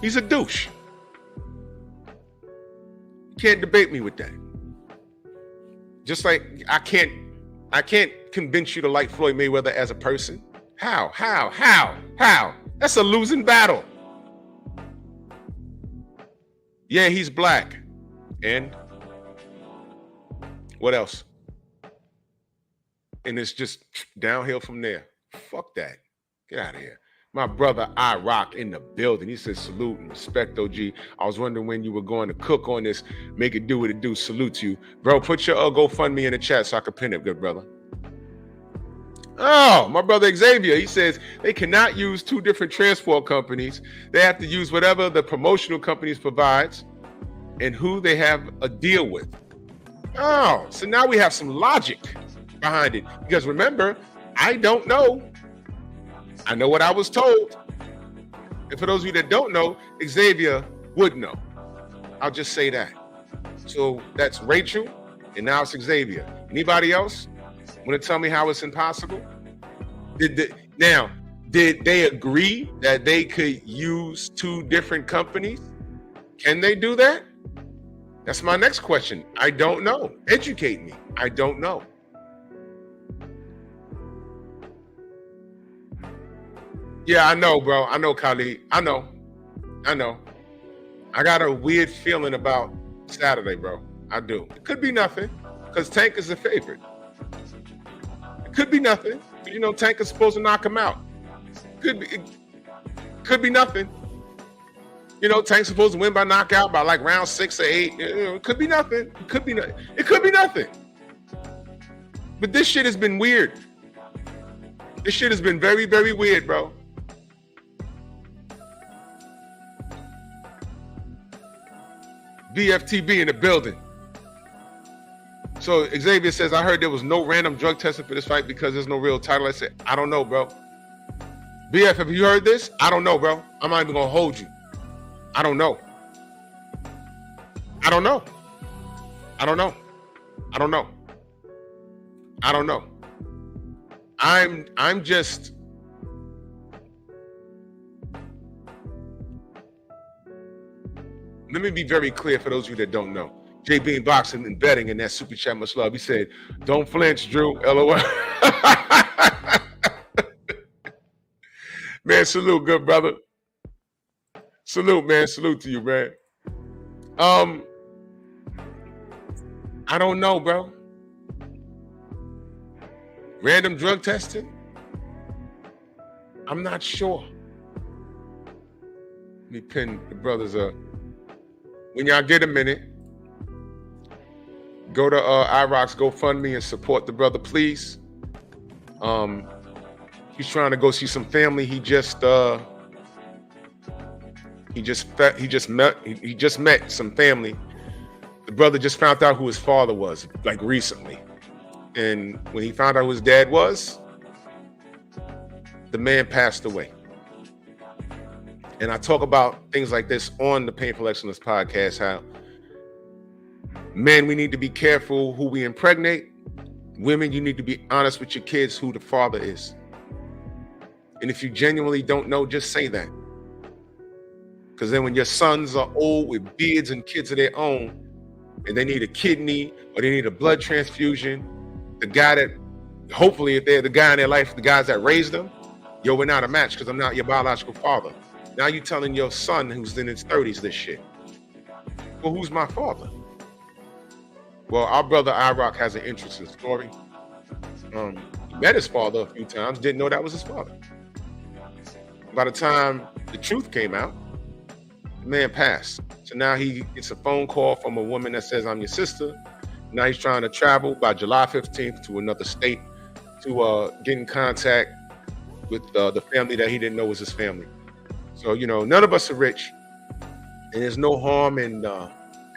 Speaker 2: He's a douche. You can't debate me with that. Just like I can't convince you to like Floyd Mayweather as a person. How? That's a losing battle. Yeah, he's black. And what else? And it's just downhill from there. Fuck that. Get out of here. My brother I Rock in the building. He says salute and respect, OG. I was wondering when you were going to cook on this. Make it do what it do. Salute to you. Bro, put your GoFundMe in the chat so I can pin it, good brother. Oh, my brother Xavier, he says they cannot use two different transport companies. They have to use whatever the promotional companies provides and who they have a deal with. Oh, so now we have some logic behind it. Because remember, I don't know. I know what I was told. And for those of you that don't know, Xavier would know. I'll just say that. So that's Rachel, and now it's Xavier. Anybody else want to tell me how it's impossible? Did they agree that they could use two different companies? Can they do that? That's my next question. I don't know. Educate me. I don't know. Yeah, I know, bro. I know, Khalid. I know. I got a weird feeling about Saturday, bro. I do. It could be nothing, because Tank is the favorite. It could be nothing. You know, Tank is supposed to knock him out. Could be nothing. You know, Tank's supposed to win by knockout by like round 6 or 8. It could be nothing. It could be nothing. But this shit has been weird. This shit has been very, very weird, bro. BFTB in the building. So Xavier says, I heard there was no random drug testing for this fight because there's no real title. I said, I don't know, bro. BF, have you heard this? I don't know, bro. I'm not even gonna hold you. I don't know. I'm just let me be very clear for those of you that don't know. JB in boxing and betting in that super chat, much love. He said, don't flinch, Drew. LOL. Man, salute, good brother. Salute, man. Salute to you, man. I don't know, bro. Random drug testing? I'm not sure. Let me pin the brothers up. When y'all get a minute, go to IROC's GoFundMe and support the brother, please. He's trying to go see some family. He just met some family. The brother just found out who his father was, like recently. And when he found out who his dad was, the man passed away. And I talk about things like this on the Painful Excellence podcast, how men, we need to be careful who we impregnate. Women, you need to be honest with your kids who the father is. And if you genuinely don't know, just say that. Because then when your sons are old with beards and kids of their own, and they need a kidney or they need a blood transfusion, the guy that, hopefully if they're the guy in their life, the guys that raised them, yo, we're not a match because I'm not your biological father. Now you're telling your son who's in his 30s this shit. Well, who's my father? Well, our brother IROC has an interesting story. He met his father a few times, didn't know that was his father. By the time the truth came out, the man passed. So now he gets a phone call from a woman that says, I'm your sister. Now he's trying to travel by July 15th to another state to get in contact with the family that he didn't know was his family. So, you know, none of us are rich, and there's no harm in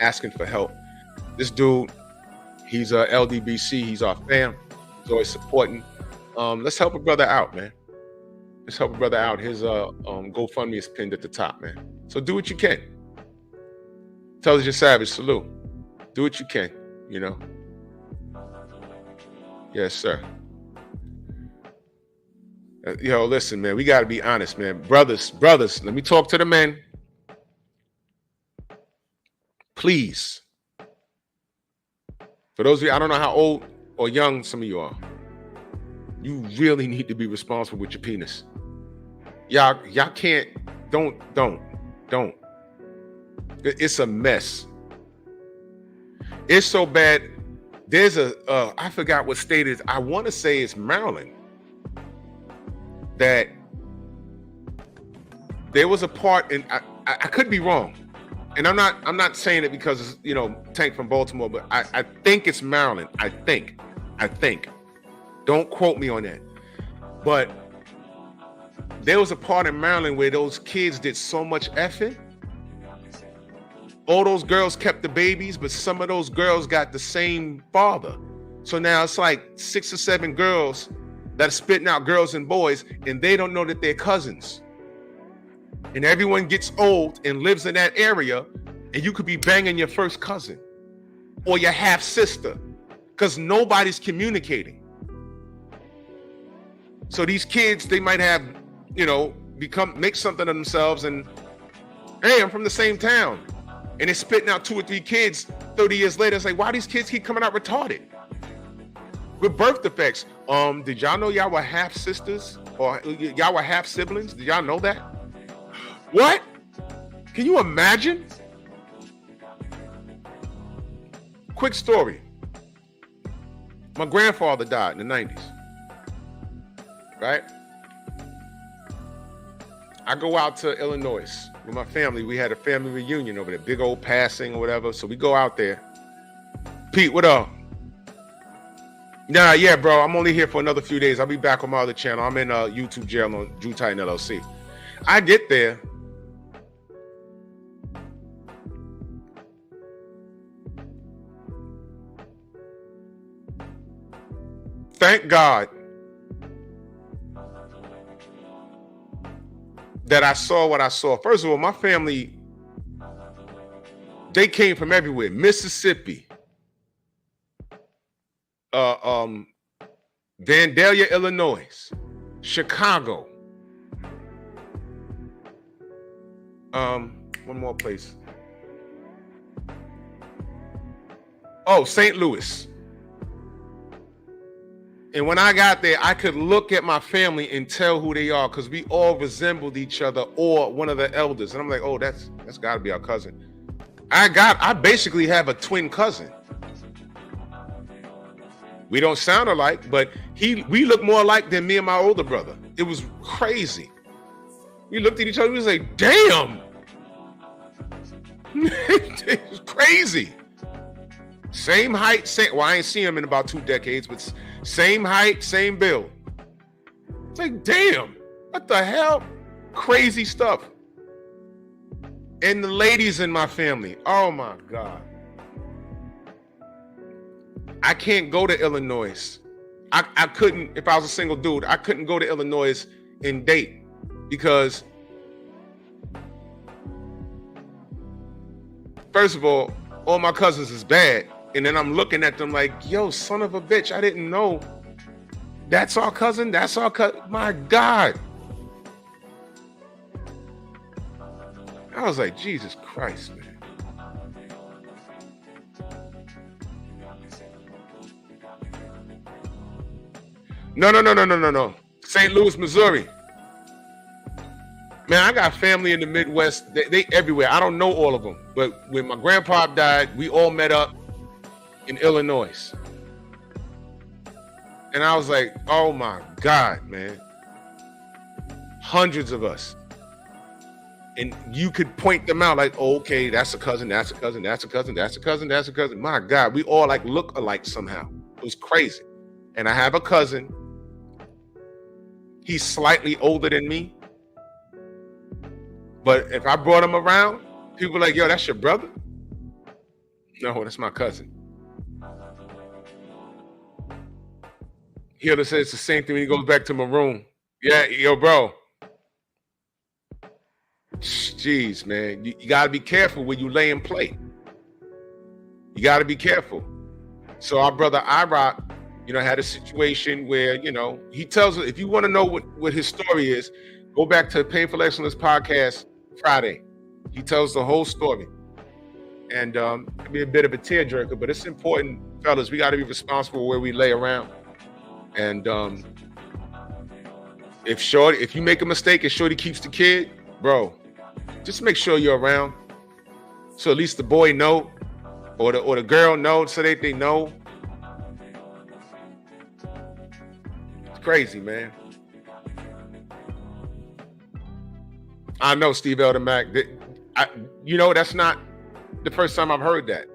Speaker 2: asking for help. This dude, he's a LDBC, he's our fam, he's always supporting. Let's help a brother out, man. Let's help a brother out. His GoFundMe is pinned at the top, man. So do what you can. Intelligent Savage, salute. Do what you can, you know. Yes, sir. Yo, listen, man, we got to be honest, man. Brothers, let me talk to the men. Please. For those of you, I don't know how old or young some of you are. You really need to be responsible with your penis. Y'all can't, don't. It's a mess. It's so bad. There's I forgot what state it is. I want to say it's Maryland. That there was a part, and I could be wrong, and I'm not saying it because it's, you know, Tank from Baltimore, but I think it's Maryland. I think. Don't quote me on that. But there was a part in Maryland where those kids did so much effing. All those girls kept the babies, but some of those girls got the same father. So now it's like 6 or 7 girls that are spitting out girls and boys, and they don't know that they're cousins. And everyone gets old and lives in that area, and you could be banging your first cousin or your half sister because nobody's communicating. So these kids, they might have, you know, make something of themselves, and hey, I'm from the same town. And they're spitting out 2 or 3 kids 30 years later. It's like, why these kids keep coming out retarded? With birth defects. Did y'all know y'all were half sisters or y'all were half siblings? Did y'all know that? What? Can you imagine? Quick story. My grandfather died in the 90s. Right? I go out to Illinois with my family. We had a family reunion over there, big old passing or whatever. So we go out there. Pete, what up? Nah, yeah, bro. I'm only here for another few days. I'll be back on my other channel. I'm in YouTube jail on Drew Titan LLC. I get there. Thank God that I saw what I saw. First of all, my family, they came from everywhere. Mississippi, Vandalia, Illinois, Chicago. One more place. Oh, St. Louis. And when I got there, I could look at my family and tell who they are because we all resembled each other or one of the elders. And I'm like, oh, that's got to be our cousin. I basically have a twin cousin. We don't sound alike, but we look more alike than me and my older brother. It was crazy. We looked at each other, we was like, damn. It was crazy. Same height, well, I ain't seen him in about 2 decades, but same height, same build. It's like, damn, what the hell? Crazy stuff. And the ladies in my family, oh my God. I can't go to Illinois. I couldn't, if I was a single dude, I couldn't go to Illinois and date because first of all my cousins is bad. And then I'm looking at them like, yo, son of a bitch, I didn't know. That's our cousin? That's our cousin? My God. I was like, Jesus Christ, man. No. St. Louis, Missouri. Man, I got family in the Midwest. They everywhere. I don't know all of them. But when my grandpa died, we all met up in Illinois. And I was like, oh my God, man. Hundreds of us. And you could point them out like, oh, okay, that's a cousin, that's a cousin, that's a cousin, that's a cousin, that's a cousin. My God, we all like look alike somehow. It was crazy. And I have a cousin. He's slightly older than me. But if I brought him around, people were like, yo, that's your brother? No, that's my cousin. He'll say it's the same thing when he goes back to Maroon. Yeah, yo, bro. Jeez, man. You got to be careful when you lay and play. You got to be careful. So our brother IROC, had a situation where, he tells us, if you want to know what his story is, go back to Painful Excellence podcast Friday. He tells the whole story. And it'll be a bit of a tearjerker, but it's important, fellas. We got to be responsible where we lay around. And if you make a mistake and Shorty keeps the kid, bro, just make sure you're around. So at least the boy know, or the girl know, so they know. It's crazy, man. I know Steve Elder Mac. That's not the first time I've heard that.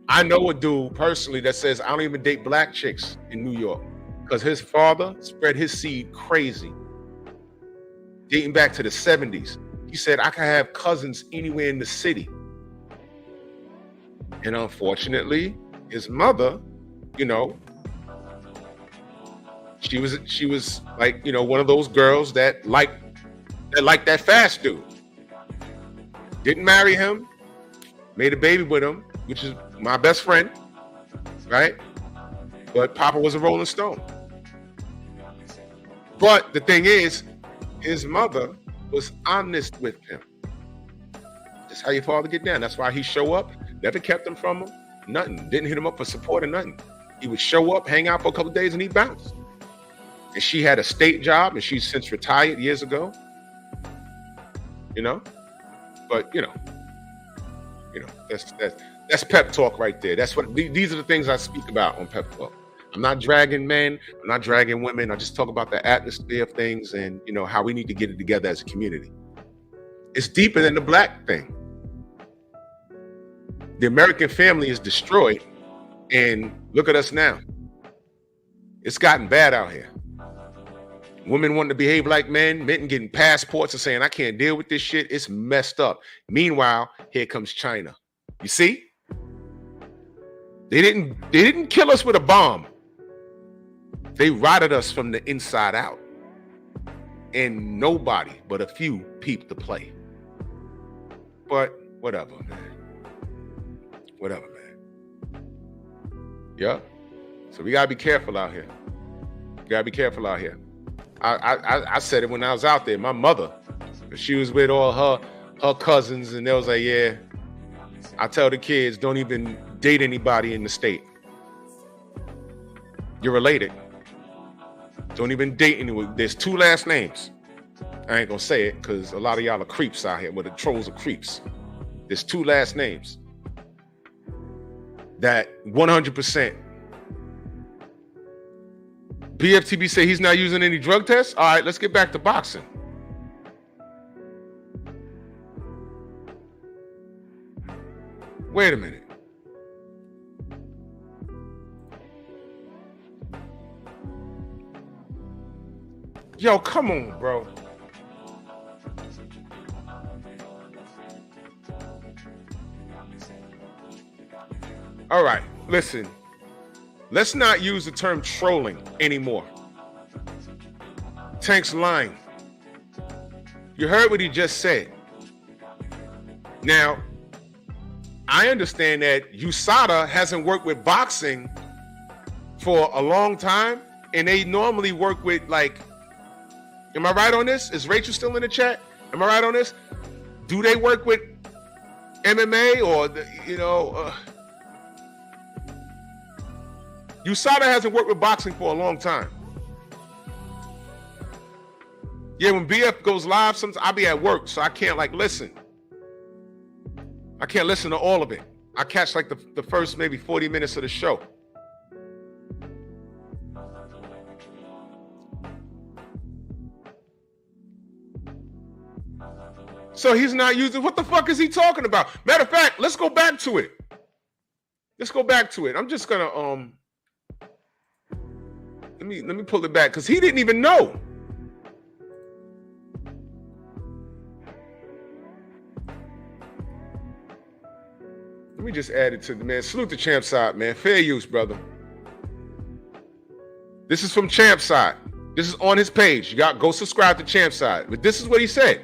Speaker 2: I know a dude personally that says I don't even date black chicks in New York because his father spread his seed crazy. Dating back to the 70s. He said I can have cousins anywhere in the city. And unfortunately, his mother, she was like, one of those girls that liked that fast dude. Didn't marry him, made a baby with him, which is my best friend, right? But Papa was a Rolling Stone. But the thing is, his mother was honest with him. That's how your father get down. That's why he show up, never kept him from him, nothing. Didn't hit him up for support or nothing. He would show up, hang out for a couple of days, and he bounced. And she had a state job, and she's since retired years ago. But that's pep talk right there. That's what these are the things I speak about on pep talk. I'm not dragging men, I'm not dragging women. I just talk about the atmosphere of things and how we need to get it together as a community. It's deeper than the black thing. The American family is destroyed, and look at us now. It's gotten bad out here. Women wanting to behave like men getting passports and saying, I can't deal with this shit. It's messed up. Meanwhile, here comes China. You see? They didn't kill us with a bomb. They rotted us from the inside out. And nobody but a few peeped the play. But whatever, man. Whatever, man. Yeah. So we gotta be careful out here. I said it when I was out there. My mother, she was with all her cousins, and they was like, yeah, I tell the kids, don't even date anybody in the state. You're related. Don't even date anyone. There's 2 last names. I ain't gonna say it because a lot of y'all are creeps out here, but the trolls are creeps. There's 2 last names that 100%. BFTB say he's not using any drug tests. All right, let's get back to boxing. Wait a minute. Yo, come on, bro. All right, listen. Let's not use the term trolling anymore. Tank's lying. You heard what he just said. Now, I understand that USADA hasn't worked with boxing for a long time, and they normally work with, like, am I right on this? Is Rachel still in the chat? Am I right on this? Do they work with MMA or, USADA hasn't worked with boxing for a long time. Yeah, when BF goes live, sometimes I'll be at work, so I can't listen. I can't listen to all of it. I catch the first maybe 40 minutes of the show. So he's not using, what the fuck is he talking about? Matter of fact, let's go back to it. I'm just gonna let me pull it back because he didn't even know. Let me just add it to the man. Salute the Champ Side, man. Fair use, brother. This is from Champ Side. This is on his page. You got go subscribe to Champ Side. But this is what he said.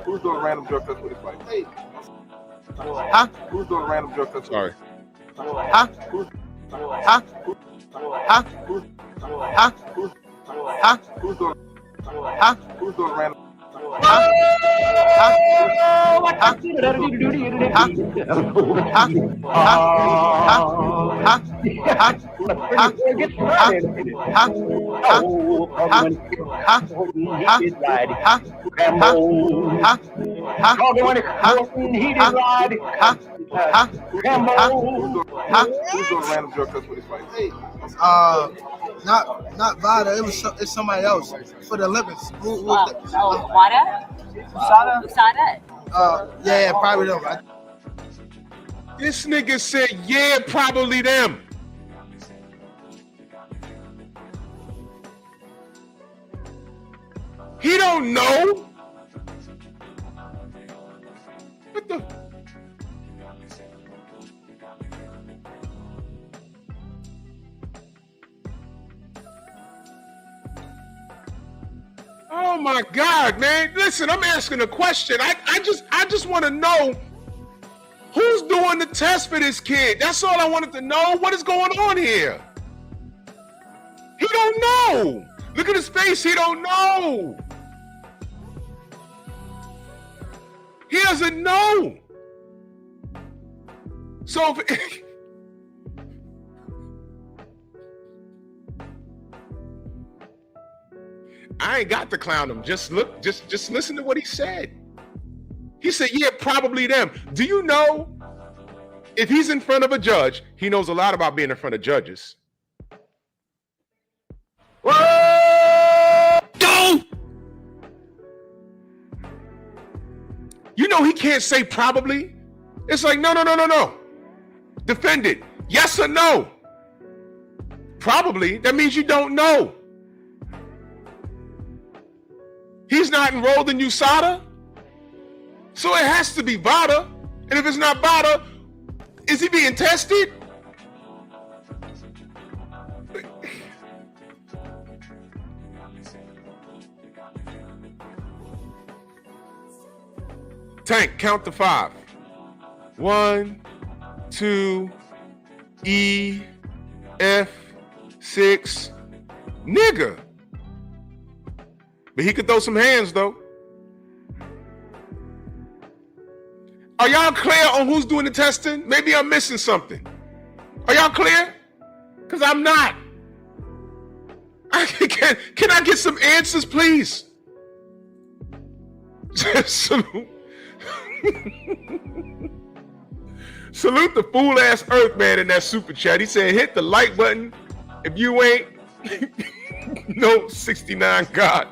Speaker 4: Who's doing random drug tests with his fight? Hey. Who's doing random drug tests?
Speaker 2: Sorry.
Speaker 4: Who's doing random?
Speaker 5: Not Vada. It's somebody else for the Olympics. Who was that?
Speaker 3: WADA? USADA?
Speaker 5: Yeah, probably them.
Speaker 2: This nigga said, yeah, probably them. He don't know. What the? Oh my God, man. Listen, I'm asking a question. I just want to know who's doing the test for this kid. That's all I wanted to know. What is going on here? He don't know. Look at his face. He don't know. He doesn't know. So if, I ain't got to clown him. Just listen to what he said. He said, yeah, probably them. Do you know if he's in front of a judge, he knows a lot about being in front of judges. Whoa! Go! You know he can't say probably. It's like, no. Defend it. Yes or no? Probably. That means you don't know. He's not enrolled in USADA, so it has to be VADA. And if it's not VADA, is he being tested? Tank, count to 5. 1, 2, E, F, 6. Nigga. But he could throw some hands, though. Are y'all clear on who's doing the testing? Maybe I'm missing something. Are y'all clear? Because I'm not. Can I get some answers, please? Salute the fool-ass Earthman in that super chat. He said, hit the like button if you ain't no 69 God.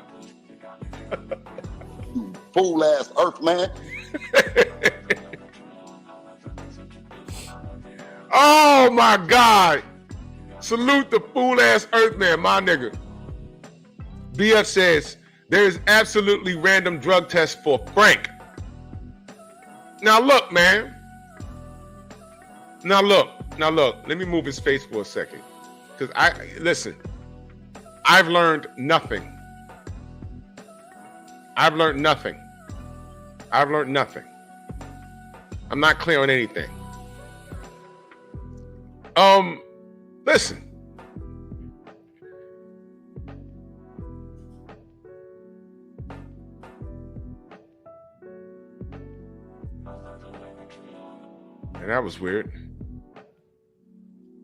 Speaker 7: Fool ass Earthman.
Speaker 2: Oh my God. Salute the fool ass Earthman, my nigga. BF says there is absolutely random drug tests for Frank. Now look, man. Now look. Let me move his face for a second. Because listen, I've learned nothing. I've learned nothing. I'm not clear on anything. Listen. And that was weird.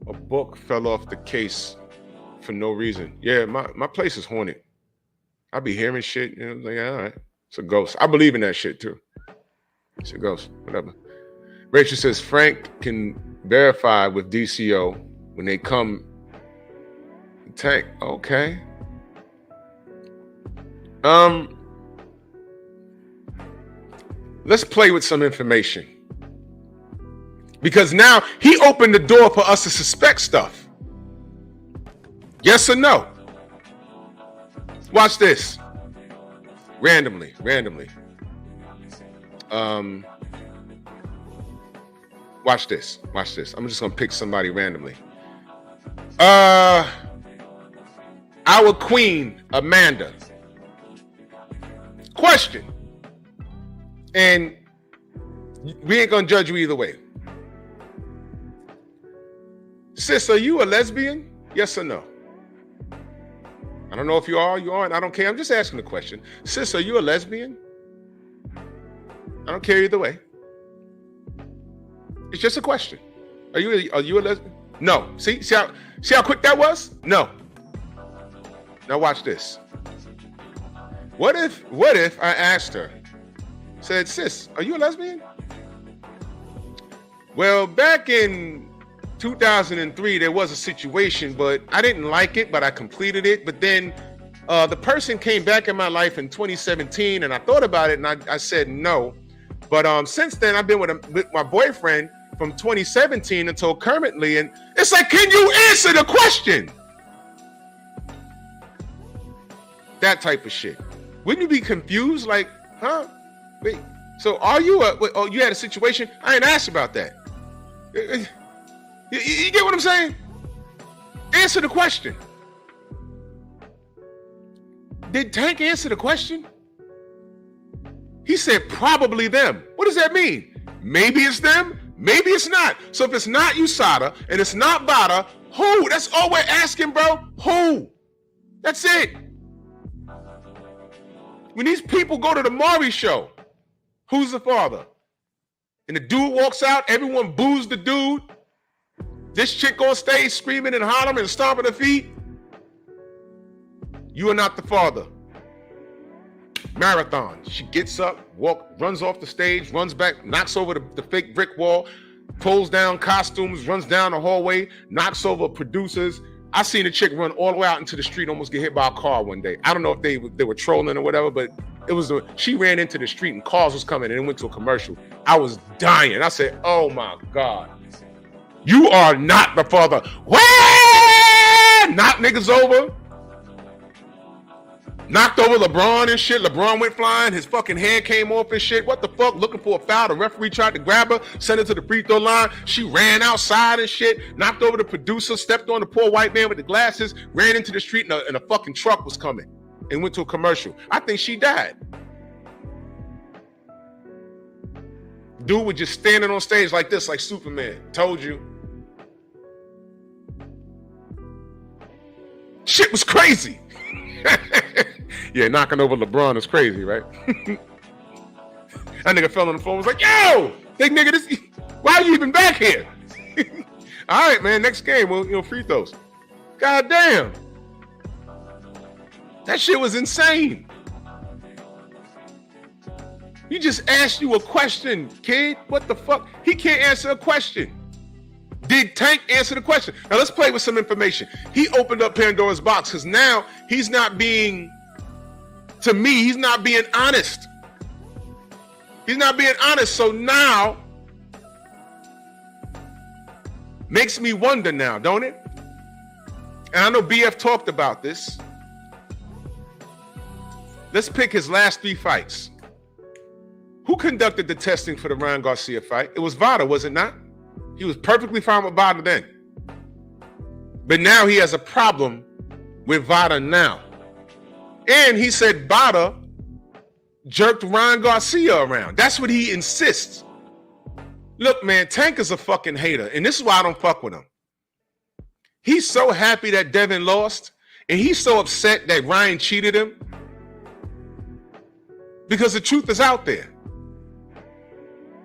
Speaker 2: A book fell off the case for no reason. Yeah, my place is haunted. I be hearing shit, you know, like, all right, it's a ghost. I believe in that shit too. It's a ghost, whatever. Rachel says Frank can verify with DCO when they come. Tank, okay. Let's play with some information. Because now he opened the door for us to suspect stuff. Yes or no? Watch this. Randomly. Watch this. I'm just gonna pick somebody randomly. Our queen, Amanda. Question. And we ain't gonna judge you either way. Sis, are you a lesbian? Yes or no? I don't know if you are, you aren't. I don't care. I'm just asking the question. Sis, are you a lesbian? I don't care either way. It's just a question. Are you a lesbian? No. See how quick that was? No. Now watch this. What if I asked her, said, sis, are you a lesbian? Well, back in 2003, there was a situation, but I didn't like it, but I completed it. But then the person came back in my life in 2017, and I thought about it, and I said no. But since then, I've been with my boyfriend from 2017 until currently, and it's like, can you answer the question? That type of shit. Wouldn't you be confused? Like, huh? Wait, so are you you had a situation? I ain't asked about that. You get what I'm saying? Answer the question. Did Tank answer the question? He said probably them. What does that mean? Maybe it's them, maybe it's not. So if it's not USADA and it's not VADA, who? That's all we're asking, bro. Who? That's it. When these people go to the Maury show, who's the father? And the dude walks out, everyone boos the dude. This chick on stage screaming and hollering and stomping her feet. You are not the father. Marathon. She gets up, runs off the stage, runs back, knocks over the fake brick wall, pulls down costumes, runs down the hallway, knocks over producers. I seen a chick run all the way out into the street, almost get hit by a car one day. I don't know if they were trolling or whatever, but she ran into the street and cars was coming and it went to a commercial. I was dying. I said, oh my God. You are not the father. Wham! Knocked niggas over. Knocked over LeBron and shit. LeBron went flying. His fucking hand came off and shit. What the fuck? Looking for a foul. The referee tried to grab her, sent her to the free throw line. She ran outside and shit. Knocked over the producer, stepped on the poor white man with the glasses, ran into the street and a fucking truck was coming and went to a commercial. I think she died. Dude was just standing on stage like this, like Superman. Told you. Shit was crazy. Yeah, knocking over LeBron is crazy, right? That nigga fell on the floor and was like, yo, big nigga, why are you even back here? All right, man, next game, we'll free throws. God damn. That shit was insane. He just asked you a question, kid. What the fuck? He can't answer a question. Did Tank answer the question? Now let's play with some information. He opened up Pandora's box because now he's not being, to me, he's not being honest. He's not being honest. So now, makes me wonder now, don't it? And I know BF talked about this. Let's pick his last 3 fights. Who conducted the testing for the Ryan Garcia fight? It was VADA, was it not? He was perfectly fine with VADA then. But now he has a problem with VADA now. And he said VADA jerked Ryan Garcia around. That's what he insists. Look, man, Tank is a fucking hater. And this is why I don't fuck with him. He's so happy that Devin lost. And he's so upset that Ryan cheated him. Because the truth is out there.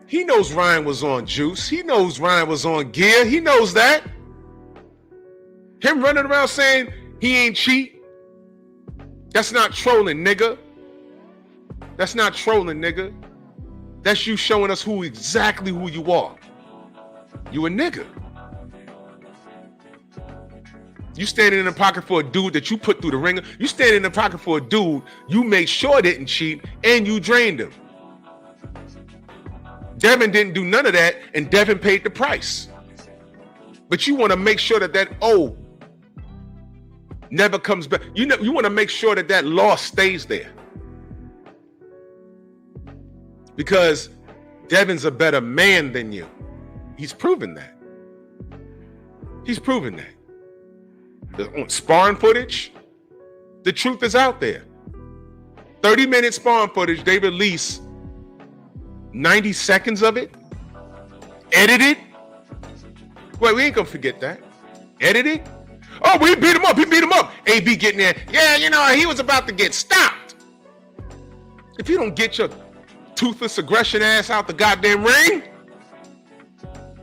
Speaker 2: He knows Ryan was on juice. He knows Ryan was on gear. He knows that. Him running around saying he ain't cheat. That's not trolling, nigga. That's not trolling, nigga. That's you showing us exactly who you are. You a nigga. You standing in the pocket for a dude that you put through the ringer. You standing in the pocket for a dude you made sure didn't cheat and you drained him. Devin didn't do none of that, and Devin paid the price. But you want to make sure that O never comes back. You want to make sure that loss stays there. Because Devin's a better man than you. He's proven that. He's proven that. On sparring footage, the truth is out there. 30-minute sparring footage, they release 90 seconds of it, edited. Wait, we ain't gonna forget that. Edited. Oh, we beat him up. He beat him up. AB getting there. Yeah, he was about to get stopped. If you don't get your toothless aggression ass out the goddamn ring,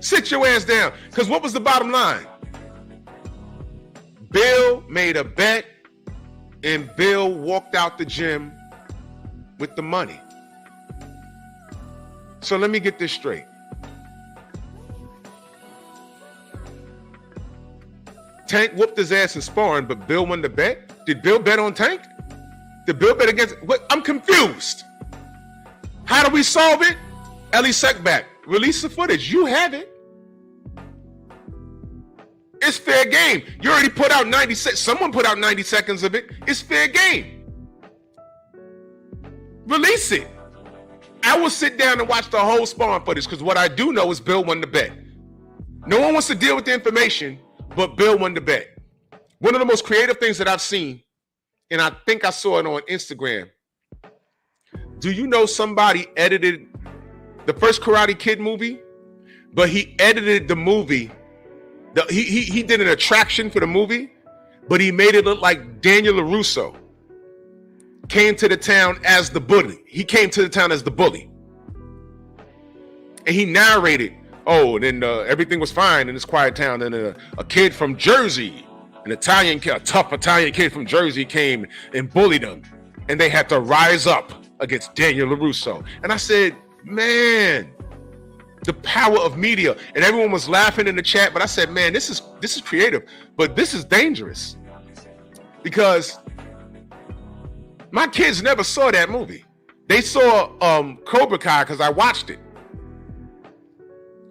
Speaker 2: sit your ass down. Because what was the bottom line? Bill made a bet, and Bill walked out the gym with the money. So let me get this straight. Tank whooped his ass in sparring, but Bill won the bet? Did Bill bet on Tank? Did Bill bet against what? I'm confused. How do we solve it? Ellie Sekback, release the footage. You have it. It's fair game. You already put out 90 seconds. Someone put out 90 seconds of it. It's fair game. Release it. I will sit down and watch the whole sparring footage because what I do know is Bill won the bet. No one wants to deal with the information, but Bill won the bet. One of the most creative things that I've seen, and I think I saw it on Instagram. Do you know somebody edited the first Karate Kid movie, but he edited the movie. He did an attraction for the movie, but he made it look like Daniel LaRusso came to the town as the bully. He came to the town as the bully. And he narrated, oh, and then everything was fine in this quiet town. And a kid from Jersey, a tough Italian kid from Jersey came and bullied him. And they had to rise up against Daniel LaRusso. And I said, man, the power of media. And everyone was laughing in the chat, but I said, man, this is creative, but this is dangerous because my kids never saw that movie. They saw Cobra Kai because I watched it.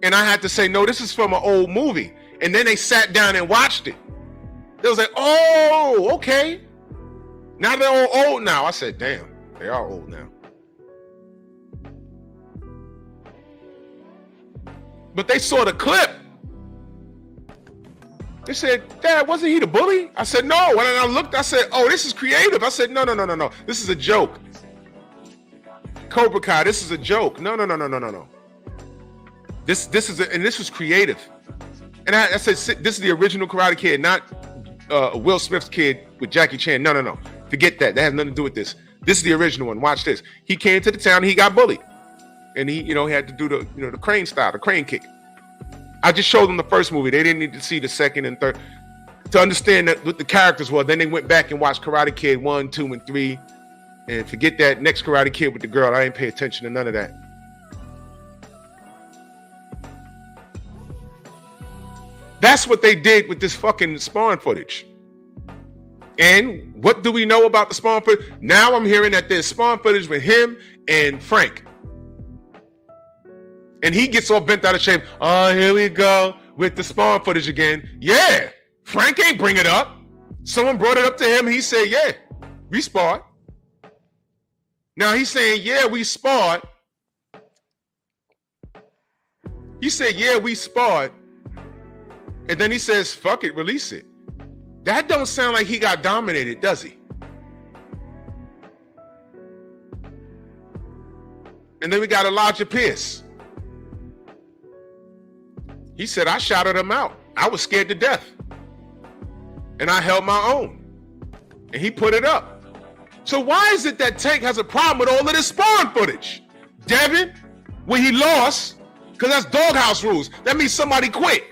Speaker 2: And I had to say, no, this is from an old movie. And then they sat down and watched it. They was like, oh, okay. Now they're all old now. I said, damn, they are old now. But they saw the clip. They said, Dad, wasn't he the bully? I said, no. When I looked, I said, oh, this is creative. I said, no. This is a joke. Cobra Kai, this is a joke. No. This was creative. And I said, this is the original Karate Kid, not Will Smith's kid with Jackie Chan. No. Forget that. That has nothing to do with this. This is the original one. Watch this. He came to the town and he got bullied. And he had to do the crane style, the crane kick. I just showed them the first movie. They didn't need to see the second and third to understand that what the characters were. Then they went back and watched Karate Kid 1, 2, and 3. And forget that next Karate Kid with the girl. I didn't pay attention to none of that. That's what they did with this fucking sparring footage. And what do we know about the sparring footage? Now I'm hearing that there's sparring footage with him and Frank. And he gets all bent out of shape. Oh, here we go with the sparring footage again. Yeah, Frank ain't bring it up. Someone brought it up to him. He said, yeah, we sparred. Now he's saying, yeah, we sparred. He said, yeah, we sparred. And then he says, fuck it, release it. That don't sound like he got dominated, does he? And then we got Elijah Pierce. He said, I shouted him out. I was scared to death. And I held my own. And he put it up. So why is it that Tank has a problem with all of this sparring footage? Devin, when he lost, because that's doghouse rules, that means somebody quit.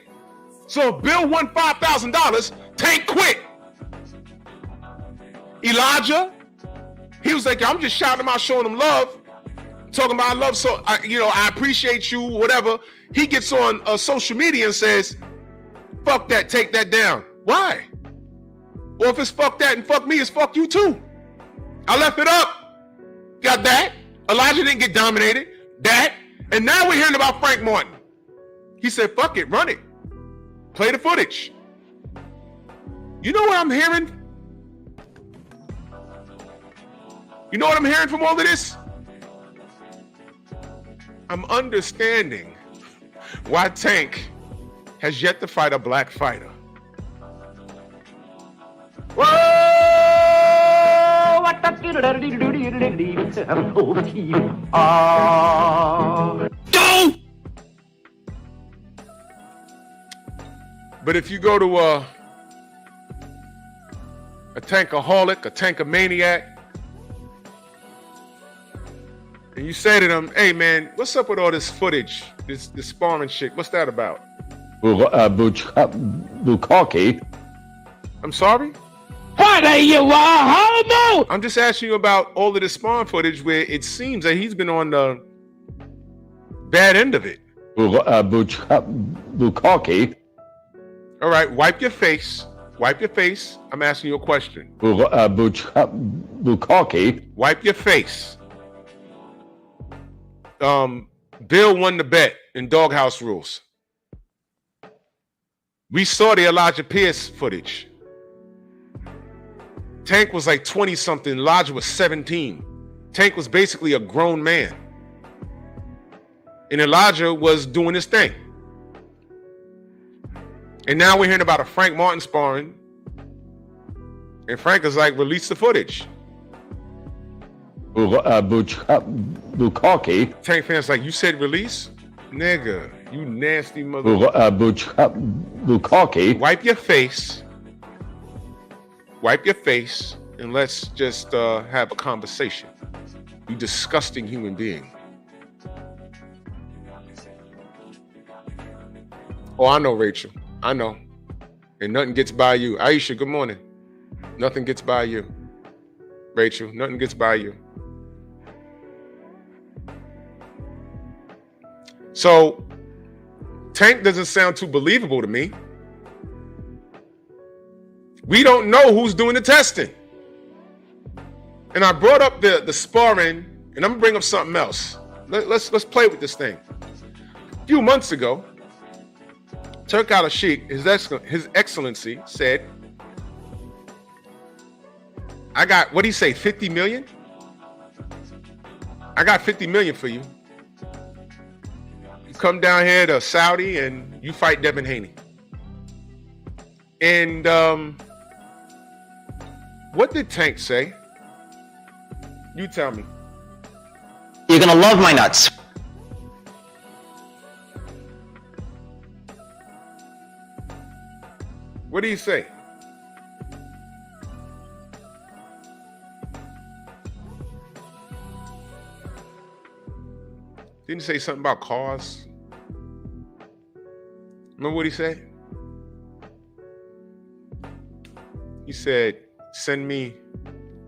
Speaker 2: So if Bill won $5,000, Tank quit. Elijah, he was like, I'm just shouting him out, showing him love. Talking about I love, so I appreciate you, whatever. He gets on social media and says, fuck that, take that down. Why? Or if it's fuck that and fuck me, it's fuck you too. I left it up. Got that. Elijah didn't get dominated. That. And now we're hearing about Frank Martin. He said, fuck it, run it. Play the footage. You know what I'm hearing? You know what I'm hearing from all of this? I'm understanding why Tank has yet to fight a black fighter.
Speaker 8: Whoa! What the
Speaker 2: Go! But if you go to a tankaholic, a tankamaniac, and you say to them, hey man, what's up with all this footage, this sparring shit? What's that about?
Speaker 8: Bukaki.
Speaker 2: I'm sorry?
Speaker 8: What are you, a homo?
Speaker 2: I'm just asking you about all of this sparring footage where it seems that he's been on the bad end of it.
Speaker 8: Bukaki.
Speaker 2: All right, wipe your face Wipe your face. I'm asking you a question.
Speaker 8: Bukaki.
Speaker 2: Wipe your face. Bill won the bet in Doghouse Rules. We saw the Elijah Pierce footage. Tank was like 20-something. Elijah was 17. Tank was basically a grown man. And Elijah was doing his thing. And now we're hearing about a Frank Martin sparring. And Frank is like, release the footage.
Speaker 8: Bukaki.
Speaker 2: Tank fans like, you said release? Nigga, you nasty mother.
Speaker 8: Bukaki.
Speaker 2: Wipe your face. Wipe your face. And let's just have a conversation. You disgusting human being. Oh, I know, Rachel. I know. And nothing gets by you. Aisha, good morning. Nothing gets by you. Rachel, nothing gets by you. So, Tank doesn't sound too believable to me. We don't know who's doing the testing. And I brought up the sparring, and I'm gonna bring up something else. Let's play with this thing. A few months ago, Turk al-Sheikh, His Excellency, said, I got, what'd he say, 50 million? I got 50 million for you. You come down here to Saudi and you fight Devin Haney. And what did Tank say? You tell me.
Speaker 9: You're gonna love my nuts.
Speaker 2: What do you say? Didn't he say something about cars? Remember what he said? He said, send me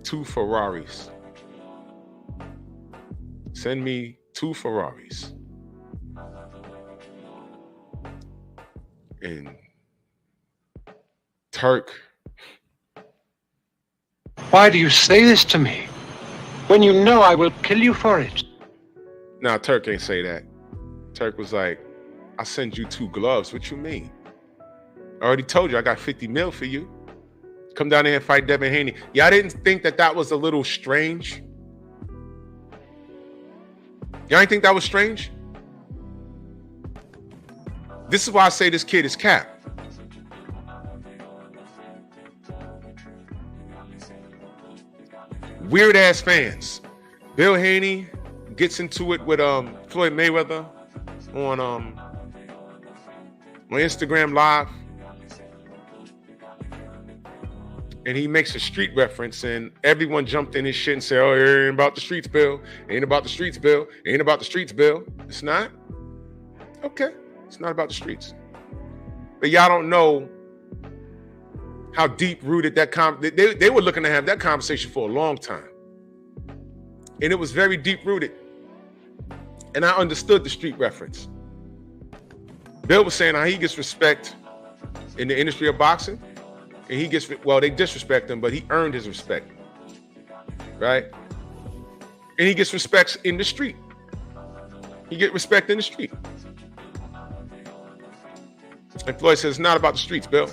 Speaker 2: 2 Ferraris. Send me 2 Ferraris. And Turk.
Speaker 10: Why do you say this to me when you know I will kill you for it?
Speaker 2: Nah, Turk ain't say that. Turk was like, I'll send you 2 gloves. What you mean? I already told you I got 50 mil for you. Come down there and fight Devin Haney. Y'all didn't think that was a little strange? Y'all didn't think that was strange? This is why I say this kid is cap. Weird ass fans. Bill Haney gets into it with Floyd Mayweather on Instagram Live, and he makes a street reference, and everyone jumped in his shit and said, "Oh, it ain't about the streets, Bill. It ain't about the streets, Bill. It ain't about the streets, Bill." It's not. Okay, it's not about the streets. But y'all don't know how deep rooted that they were looking to have that conversation for a long time. And it was very deep rooted. And I understood the street reference. Bill was saying how he gets respect in the industry of boxing. And he gets, well, they disrespect him, but he earned his respect. Right? And he gets respect in the street. He get respect in the street. And Floyd says, it's not about the streets, Bill.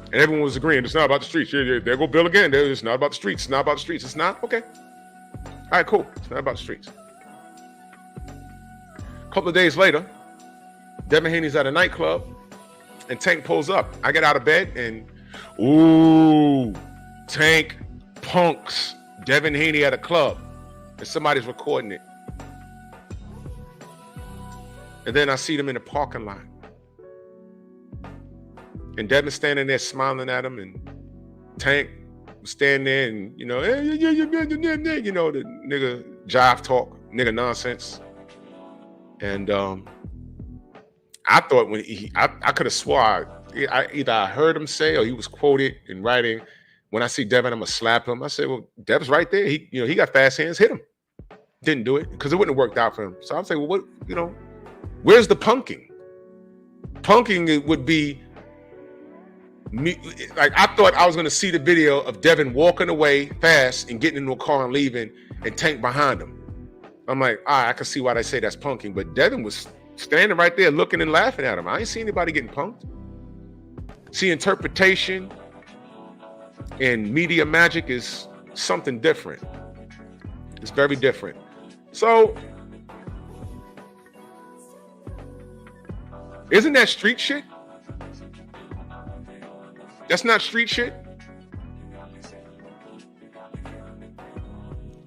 Speaker 2: And everyone was agreeing, it's not about the streets. Yeah, there go Bill again. It's not about the streets. It's not about the streets. It's not? Okay. All right, cool. It's not about the streets. A couple of days later, Devin Haney's at a nightclub, and Tank pulls up. I get out of bed, and ooh, Tank punks Devin Haney at a club, and somebody's recording it. And then I see them in the parking lot. And Devin's standing there smiling at him, and Tank was standing there, and you know, the nigga jive talk, nigga nonsense. And I thought when I could have swore I heard him say or he was quoted in writing, when I see Devin, I'm gonna slap him. I said, well, Devin's right there. He got fast hands, hit him. Didn't do it because it wouldn't have worked out for him. So I'm saying, well, what, where's the punking? Punking would be like I thought I was gonna see the video of Devin walking away fast and getting into a car and leaving, and Tank behind him. I'm like, I can see why they say that's punking, but Devin was standing right there looking and laughing at him. I ain't see anybody getting punked. See, interpretation and media magic is something different. It's very different. So, isn't that street shit? That's not street shit.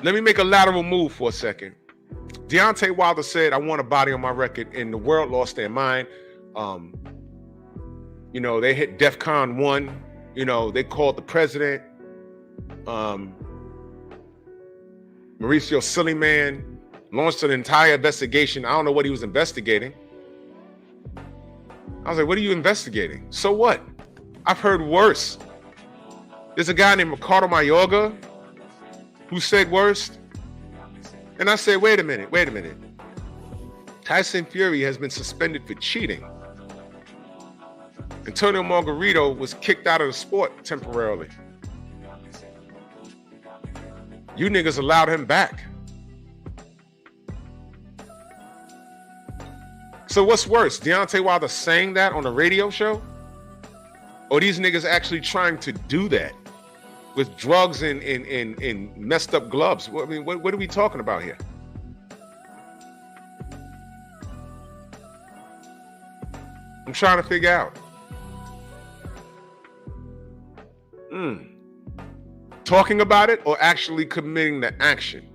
Speaker 2: Let me make a lateral move for a second. Deontay Wilder said, I want a body on my record, and the world lost their mind. You know, they hit DEFCON 1. You know, they called the president. Mauricio Sillyman launched an entire investigation. I don't know what he was investigating. I was like, what are you investigating? So what? I've heard worse. There's a guy named Ricardo Mayorga who said worse. And I said, wait a minute. Tyson Fury has been suspended for cheating. Antonio Margarito was kicked out of the sport temporarily. You niggas allowed him back. So what's worse, Deontay Wilder saying that on a radio show? Or these niggas actually trying to do that with drugs and messed up gloves? I mean, what are we talking about here? I'm trying to figure out. Talking about it or actually committing the action?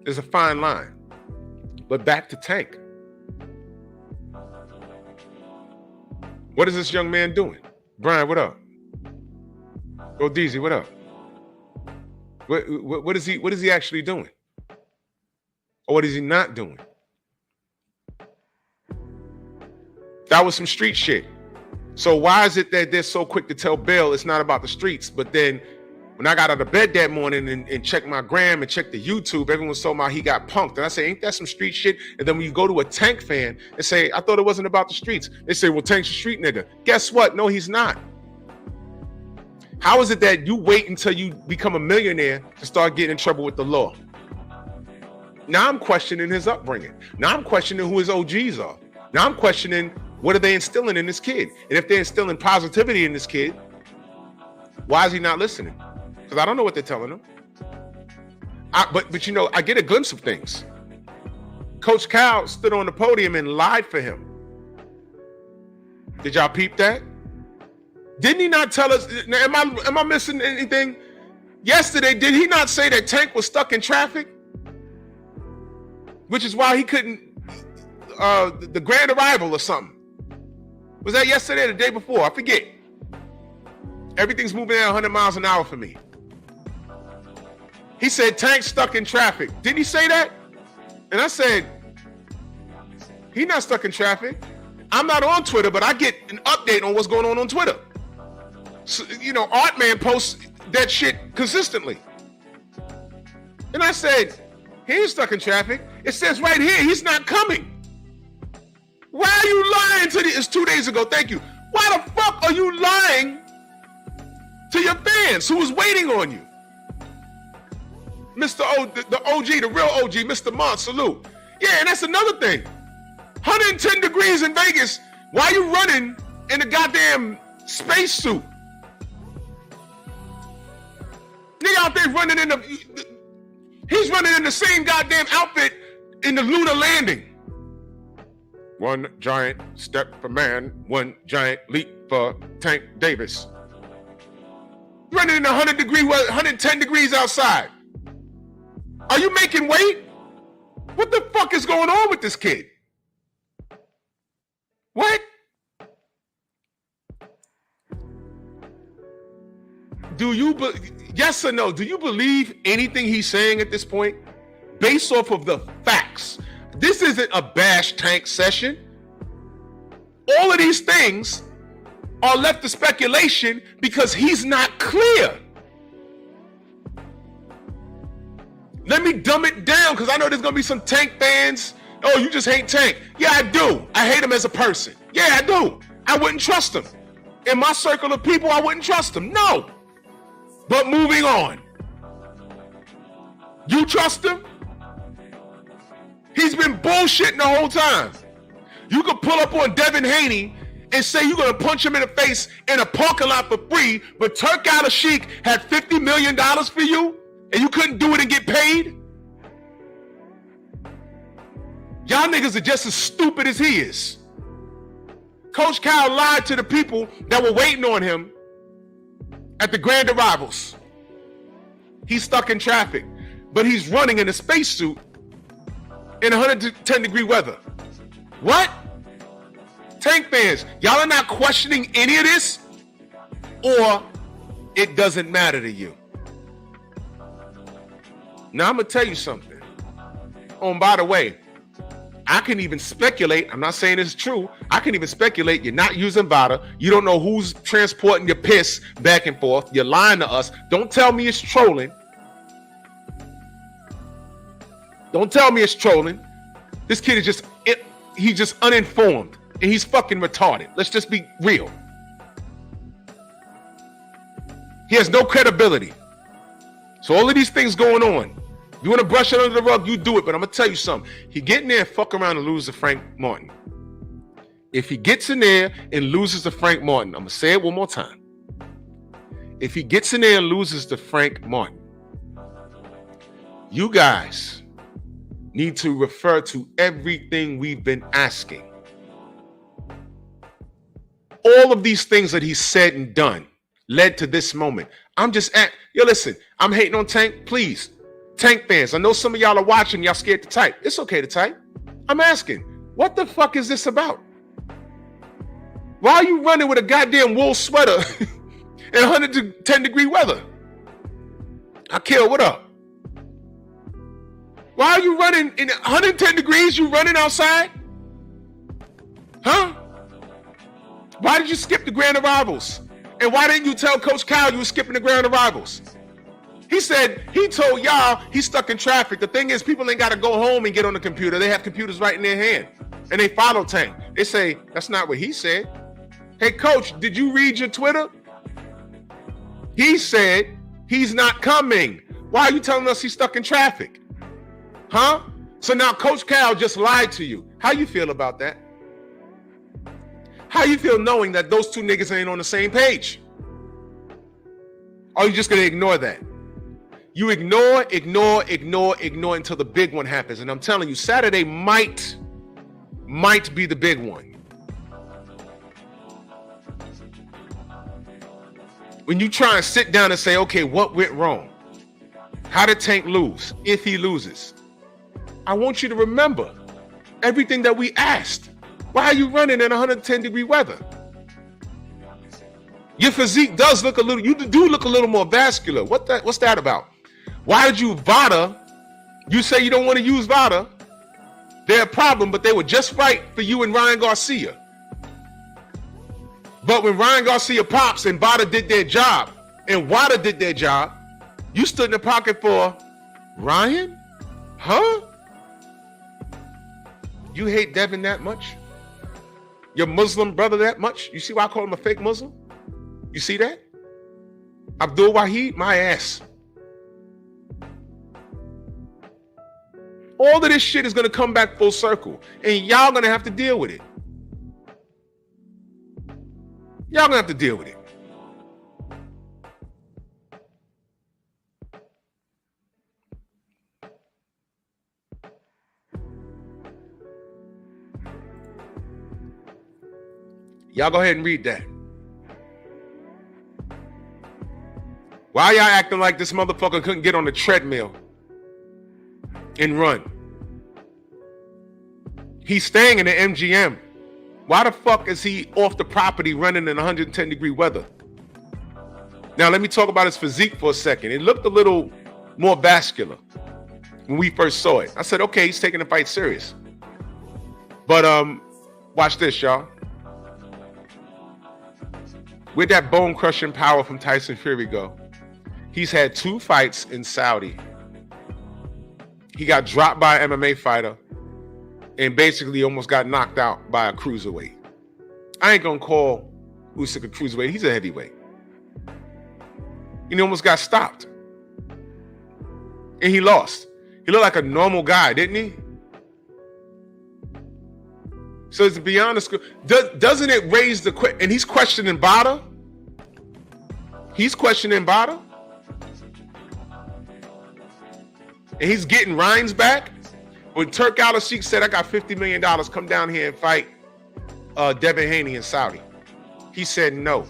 Speaker 2: There's a fine line. But back to Tank. What is this young man doing? Brian, what up? Oh, DZ, what up? What is he actually doing? Or what is he not doing? That was some street shit. So why is it that they're so quick to tell Bill it's not about the streets? But then when I got out of bed that morning and checked my gram and checked the YouTube, everyone's talking about he got punked. And I say, ain't that some street shit? And then when you go to a Tank fan and say, I thought it wasn't about the streets. They say, well, Tank's a street nigga. Guess what? No, he's not. How is it that you wait until you become a millionaire to start getting in trouble with the law? Now I'm questioning his upbringing. Now I'm questioning who his OGs are. Now I'm questioning what are they instilling in this kid? And if they're instilling positivity in this kid, why is he not listening? Because I don't know what they're telling him. But you know, I get a glimpse of things. Coach Cal stood on the podium and lied for him. Did y'all peep that? Didn't he not tell us? Am I missing anything? Yesterday, did he not say that Tank was stuck in traffic? Which is why he couldn't, the grand arrival or something. Was that yesterday or the day before? I forget. Everything's moving at 100 miles an hour for me. He said Tank's stuck in traffic. Didn't he say that? And I said, he's not stuck in traffic. I'm not on Twitter, but I get an update on what's going on Twitter. So, you know, Artman posts that shit consistently. And I said, he ain't stuck in traffic. It says right here, he's not coming. Why are you lying to it's 2 days ago? Thank you. Why the fuck are you lying to your fans who was waiting on you? Mr. O, the OG, the real OG, Mr. Mont, salute. Yeah, and that's another thing. 110 degrees in Vegas. Why are you running in a goddamn spacesuit? Nigga out there running he's running in the same goddamn outfit in the lunar landing. One giant step for man, one giant leap for Tank Davis. Running in 110 degrees outside. Are you making weight? What the fuck is going on with this kid? What? Yes or no, do you believe anything he's saying at this point? Based off of the facts. This isn't a bash Tank session. All of these things are left to speculation because he's not clear. Let me dumb it down because I know there's going to be some Tank fans. Oh, you just hate Tank. Yeah, I do. I hate him as a person. Yeah, I do. I wouldn't trust him. In my circle of people, I wouldn't trust him. No. But moving on. You trust him? He's been bullshitting the whole time. You could pull up on Devin Haney and say you're going to punch him in the face in a parking lot for free, but Turk Al-Sheikh had $50 million for you and you couldn't do it and get paid? Y'all niggas are just as stupid as he is. Coach Cal lied to the people that were waiting on him at the grand arrivals. He's stuck in traffic, but he's running in a spacesuit in 110-degree weather. What? Tank fans, y'all are not questioning any of this? Or it doesn't matter to you? Now, I'm going to tell you something. Oh, and by the way, I can even speculate. I'm not saying it's true. I can even speculate you're not using VADA. You don't know who's transporting your piss back and forth. You're lying to us. Don't tell me it's trolling. Don't tell me it's trolling. This kid is he's just uninformed and he's fucking retarded. Let's just be real. He has no credibility. So all of these things going on. You want to brush it under the rug, you do it. But I'm going to tell you something. He get in there and fuck around and lose to Frank Martin. If he gets in there and loses to Frank Martin, I'm going to say it one more time. If he gets in there and loses to Frank Martin, you guys need to refer to everything we've been asking. All of these things that he said and done led to this moment. I'm just yo, listen, I'm hating on Tank. Please, Tank fans, I know some of y'all are watching. Y'all scared to type. It's okay to type. I'm asking, what the fuck is this about? Why are you running with a goddamn wool sweater in 110-degree weather? Akil, what up? Why are you running in 110 degrees? You running outside? Huh? Why did you skip the grand arrivals? And why didn't you tell Coach Kyle you were skipping the grand arrivals? He said, he told y'all he's stuck in traffic. The thing is, people ain't got to go home and get on the computer. They have computers right in their hand. And they follow Tank. They say, that's not what he said. Hey, Coach, did you read your Twitter? He said he's not coming. Why are you telling us he's stuck in traffic? Huh? So now Coach Cal just lied to you. How you feel about that? How you feel knowing that those two niggas ain't on the same page? Or are you just going to ignore that? You ignore until the big one happens. And I'm telling you, Saturday might be the big one. When you try and sit down and say, okay, what went wrong? How did Tank lose? If he loses, I want you to remember everything that we asked. Why are you running in 110-degree weather? Your physique does look you do look a little more vascular. What's that about? Why did you VADA? You say you don't want to use VADA. They're a problem, but they were just right for you and Ryan Garcia. But when Ryan Garcia pops and VADA did their job and WADA did their job, you stood in the pocket for Ryan? Huh? You hate Devin that much? Your Muslim brother that much? You see why I call him a fake Muslim? You see that? Abdul Whahid, my ass. All of this shit is going to come back full circle. And y'all going to have to deal with it. Y'all going to have to deal with it. Y'all go ahead and read that. Why y'all acting like this motherfucker couldn't get on the treadmill and run? He's staying in the MGM. Why the fuck is he off the property running in 110-degree weather? Now, let me talk about his physique for a second. It looked a little more vascular when we first saw it. I said, okay, he's taking the fight serious. But watch this, y'all. Where'd that bone-crushing power from Tyson Fury go? He's had 2 fights in Saudi. He got dropped by an MMA fighter and basically almost got knocked out by a cruiserweight. I ain't gonna call Usyk a cruiserweight. He's a heavyweight. And he almost got stopped. And he lost. He looked like a normal guy, didn't he? So to be honest, doesn't it raise the question? And he's questioning VADA? He's questioning VADA? And he's getting Ryan's back? When Turk Al-Sheikh said, I got $50 million, come down here and fight Devin Haney in Saudi. He said, no,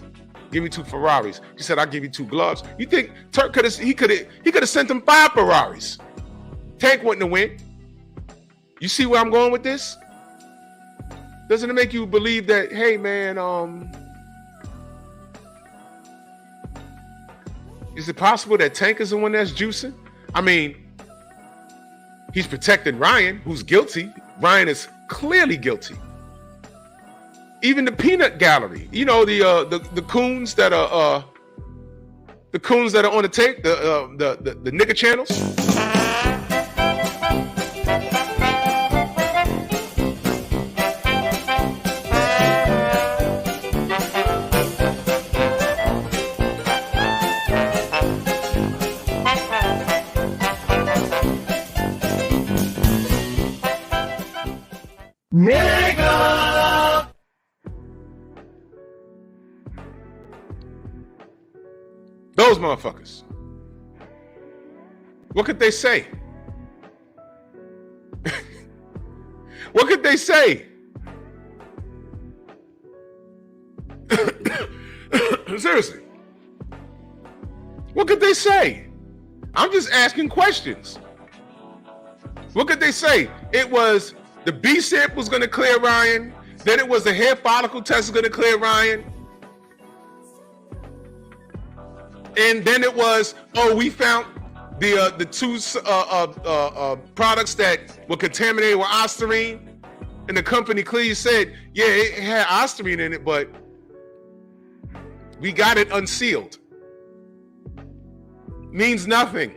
Speaker 2: give me 2 Ferraris. He said, I'll give you 2 gloves. You think Turk could have sent him 5 Ferraris? Tank wouldn't have win. You see where I'm going with this? Doesn't it make you believe that, hey man, is it possible that Tank is the one that's juicing? I mean, he's protecting Ryan, who's guilty. Ryan is clearly guilty. Even the peanut gallery, you know, the coons that are on the tape, the nigga channels.
Speaker 1: Nigga!
Speaker 2: Those motherfuckers. What could they say? What could they say? Seriously. What could they say? I'm just asking questions. What could they say? It was the B sample was going to clear Ryan. Then it was the hair follicle test was going to clear Ryan. And then it was, oh, we found the 2 products that were contaminated with Ostarine. And the company clearly said, yeah, it had Ostarine in it, but we got it unsealed. Means nothing.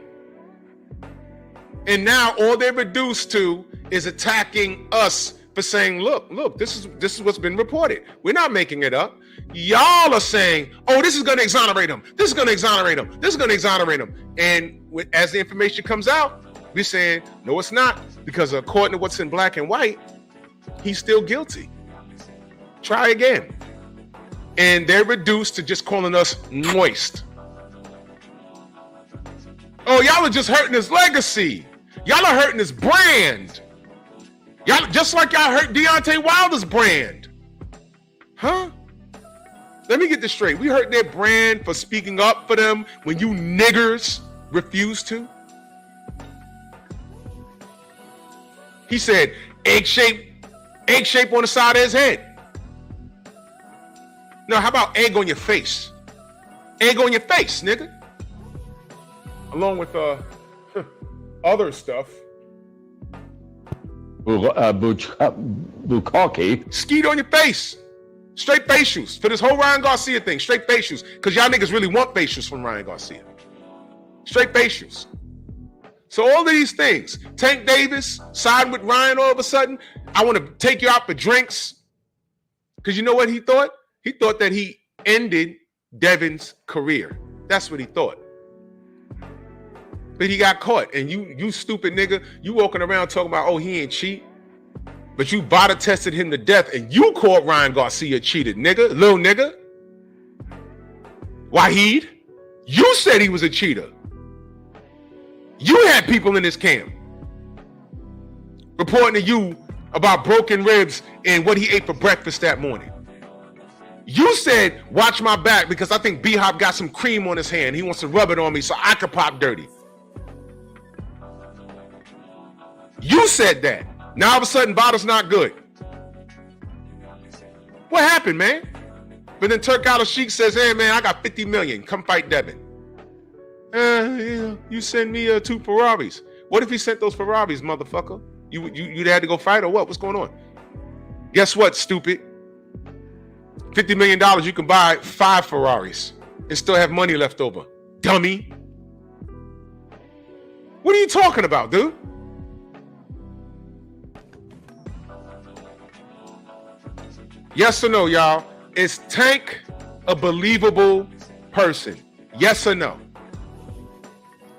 Speaker 2: And now all they're reduced to is attacking us for saying, look, this is what's been reported. We're not making it up. Y'all are saying, oh, this is going to exonerate him. This is going to exonerate him. This is going to exonerate him. And as the information comes out, we're saying, no, it's not. Because according to what's in black and white, he's still guilty. Try again. And they're reduced to just calling us moist. Oh, y'all are just hurting his legacy. Y'all are hurting his brand. Y'all, just like y'all hurt Deontay Wilder's brand. Huh? Let me get this straight. We hurt their brand for speaking up for them when you niggers refuse to. He said, egg shape on the side of his head. No, how about egg on your face? Egg on your face, nigga. Along with other stuff.
Speaker 8: Bukaki.
Speaker 2: Skeet on your face. Straight facials. For this whole Ryan Garcia thing, straight facials. Because y'all niggas really want facials from Ryan Garcia. Straight facials. So all of these things. Tank Davis siding with Ryan all of a sudden. I want to take you out for drinks. Because you know what he thought? He thought that he ended Devin's career. That's what he thought. But he got caught. And you stupid nigga, you walking around talking about, oh, he ain't cheat. But you VADA tested him to death and you called Ryan Garcia cheated, nigga, little nigga. Wahid, you said he was a cheater. You had people in this camp reporting to you about broken ribs and what he ate for breakfast that morning. You said, watch my back because I think B-Hop got some cream on his hand. He wants to rub it on me so I could pop dirty. You said that. Now all of a sudden, VADA's not good. What happened, man? But then Turk Al-Sheikh says, hey, man, I got 50 million. Come fight Devin. You send me 2 Ferraris. What if he sent those Ferraris, motherfucker? You had to go fight or what? What's going on? Guess what, stupid? $50 million, you can buy 5 Ferraris and still have money left over. Dummy. What are you talking about, dude? Yes or no, y'all? Is Tank a believable person? Yes or no?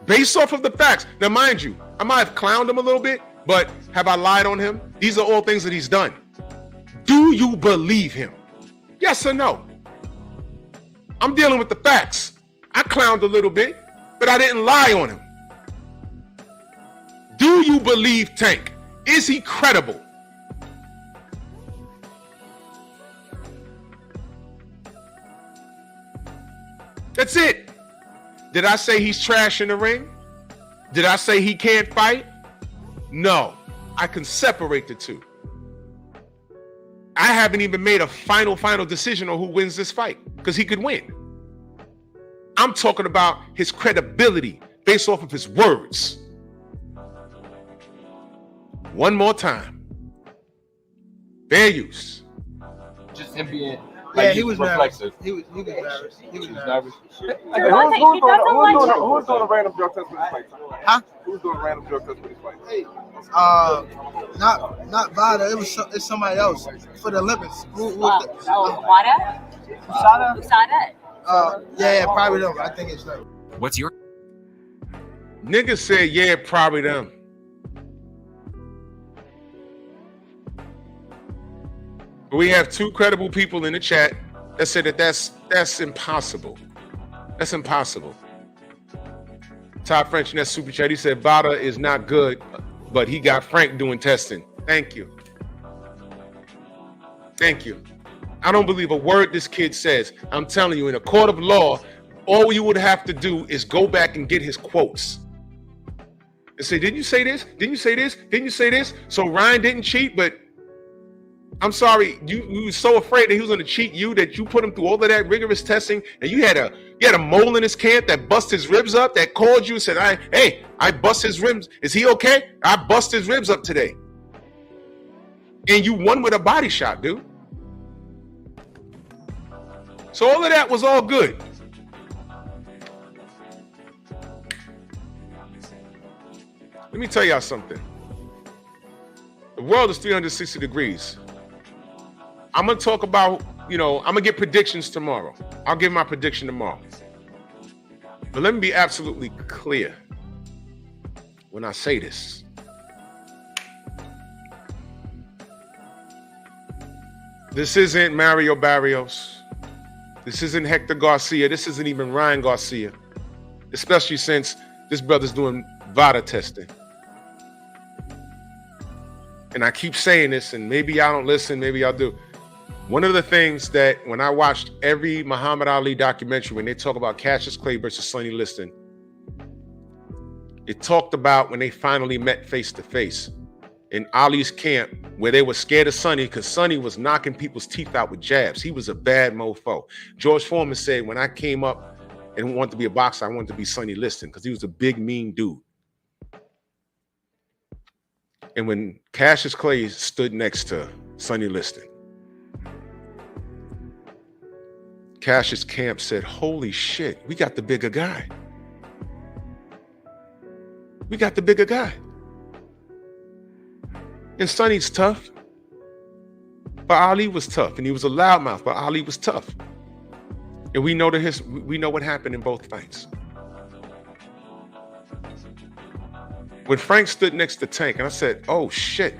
Speaker 2: Based off of the facts. Now, mind you, I might have clowned him a little bit, but have I lied on him? These are all things that he's done. Do you believe him? Yes or no? I'm dealing with the facts. I clowned a little bit, but I didn't lie on him. Do you believe Tank? Is he credible? That's it. Did I say he's trash in the ring? Did I say he can't fight? No. I can separate the two. I haven't even made a final decision on who wins this fight because he could win. I'm talking about his credibility based off of his words. One more time. Fair use.
Speaker 6: Just him being.
Speaker 5: Yeah, he was nervous.
Speaker 6: reflexive.
Speaker 5: He was nervous. He was nervous.
Speaker 6: Nervous.
Speaker 4: Hey, who's doing a random drug test with his fight?
Speaker 5: Huh?
Speaker 4: Who's doing a random drug test with his fight?
Speaker 5: Not Vada. It's somebody else for the Olympics.
Speaker 3: WADA? USADA?
Speaker 5: Yeah, probably them. I think it's them.
Speaker 11: What's your
Speaker 2: Niggas said, yeah, probably them. But we have two credible people in the chat that said that that's impossible. That's impossible. Todd French in that super chat, he said Vada is not good, but he got Frank doing testing. Thank you. Thank you. I don't believe a word this kid says. I'm telling you, in a court of law, all you would have to do is go back and get his quotes. And say, didn't you say this? Didn't you say this? Didn't you say this? So Ryan didn't cheat, but I'm sorry, you were so afraid that he was going to cheat you that you put him through all of that rigorous testing, and you had a mole in his camp that bust his ribs up, that called you and said, I bust his ribs. Is he okay? I bust his ribs up today. And you won with a body shot, dude. So all of that was all good. Let me tell y'all something. The world is 360 degrees. I'm going to talk about, I'm going to get predictions tomorrow. I'll give my prediction tomorrow. But let me be absolutely clear when I say this. This isn't Mario Barrios. This isn't Hector Garcia. This isn't even Ryan Garcia. Especially since this brother's doing VADA testing. And I keep saying this, and maybe y'all don't listen, maybe y'all do. One of the things that when I watched every Muhammad Ali documentary, when they talk about Cassius Clay versus Sonny Liston, it talked about when they finally met face to face in Ali's camp, where they were scared of Sonny because Sonny was knocking people's teeth out with jabs. He was a bad mofo. George Foreman said, when I came up and wanted to be a boxer, I wanted to be Sonny Liston because he was a big, mean dude. And when Cassius Clay stood next to Sonny Liston, Cassius Camp said, holy shit, we got the bigger guy. We got the bigger guy. And Sonny's tough, but Ali was tough, and he was a loudmouth, but Ali was tough. And we know we know what happened in both fights. When Frank stood next to Tank, and I said, oh shit.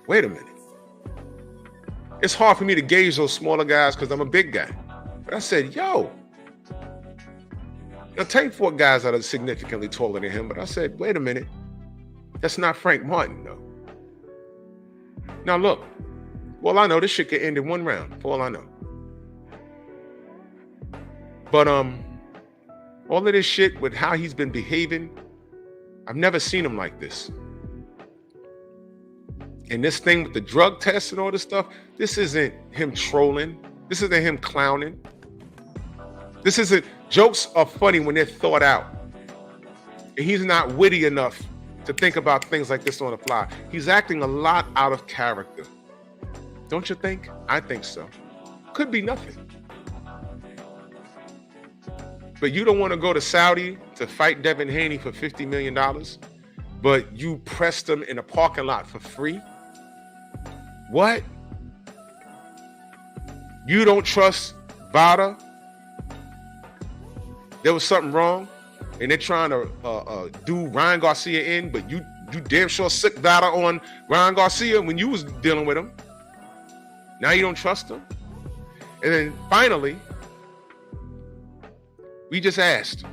Speaker 2: Wait a minute. It's hard for me to gauge those smaller guys because I'm a big guy. But I said, yo. Now, Tank fought guys that are significantly taller than him, but I said, wait a minute. That's not Frank Martin, though. Now, look. Well, I know this shit could end in one round, for all I know. But, all of this shit with how he's been behaving, I've never seen him like this. And this thing with the drug tests and all this stuff, this isn't him trolling. This isn't him clowning. This isn't, jokes are funny when they're thought out. And he's not witty enough to think about things like this on the fly. He's acting a lot out of character. Don't you think? I think so. Could be nothing. But you don't want to go to Saudi to fight Devin Haney for $50 million, but you pressed him in a parking lot for free? What? You don't trust Vada. There was something wrong, and they're trying to do Ryan Garcia in, but you damn sure sick Vada on Ryan Garcia when you was dealing with him. Now you don't trust him. And then finally, we just asked,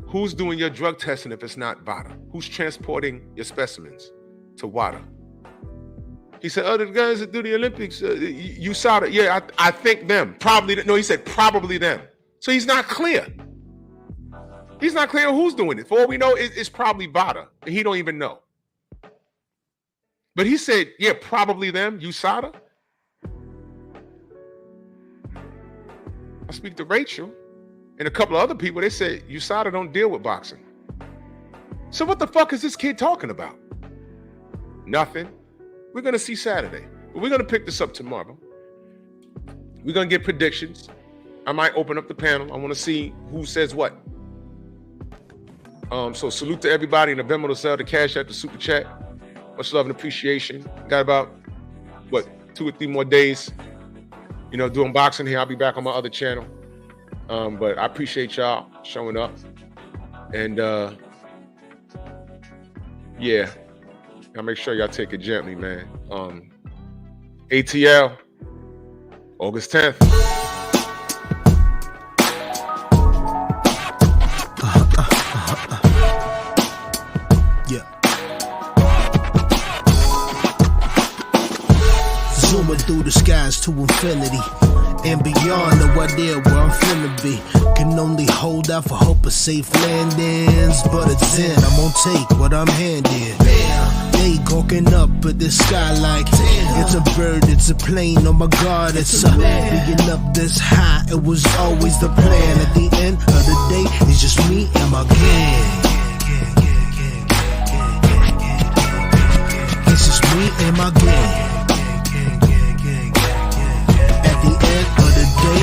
Speaker 2: who's doing your drug testing if it's not VADA? Who's transporting your specimens to WADA? He said, the guys that do the Olympics, USADA. Yeah, I think them. Probably. No, he said probably them. So he's not clear. He's not clear who's doing it. For all we know, it's probably VADA. And he don't even know. But he said, yeah, probably them, USADA. I speak to Rachel and a couple of other people. They said, USADA don't deal with boxing. So what the fuck is this kid talking about? Nothing. We're going to see Saturday. But we're going to pick this up tomorrow. We're going to get predictions. I might open up the panel. I want to see who says what. So salute to everybody in the Venmo to sell the cash at the super chat. Much love and appreciation. Got about, 2 or 3 more days, doing boxing here. I'll be back on my other channel. But I appreciate y'all showing up. And yeah, I'll make sure y'all take it gently, man. ATL, August 10th.
Speaker 1: Zooming through the skies to infinity and beyond, no idea where I'm finna be. Can only hold out for hope of safe landings, but it's in, I'm gonna take what I'm handed. They gawking up at the sky like, it's a bird, it's a plane, oh my god, it's a being up this high, it was always the plan. At the end of the day, it's just me and my gang. It's just me and my gang.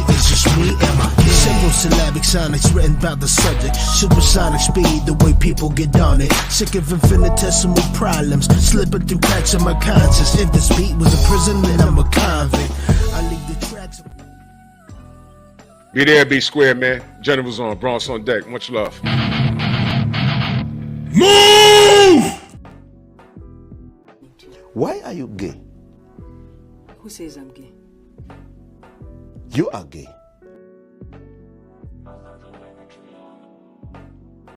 Speaker 1: It's just me and my simple syllabic sonics written about the subject. Supersonic speed, the way people get on it. Sick of infinitesimal problems, slipping through cracks in my conscience. If this beat was a prison, then I'm a convict. I leave the tracks.
Speaker 2: Be there, be square, man. Generals on, Bronx on deck. Much love.
Speaker 1: Move! Why are you gay?
Speaker 11: Who says I'm gay?
Speaker 1: You are gay.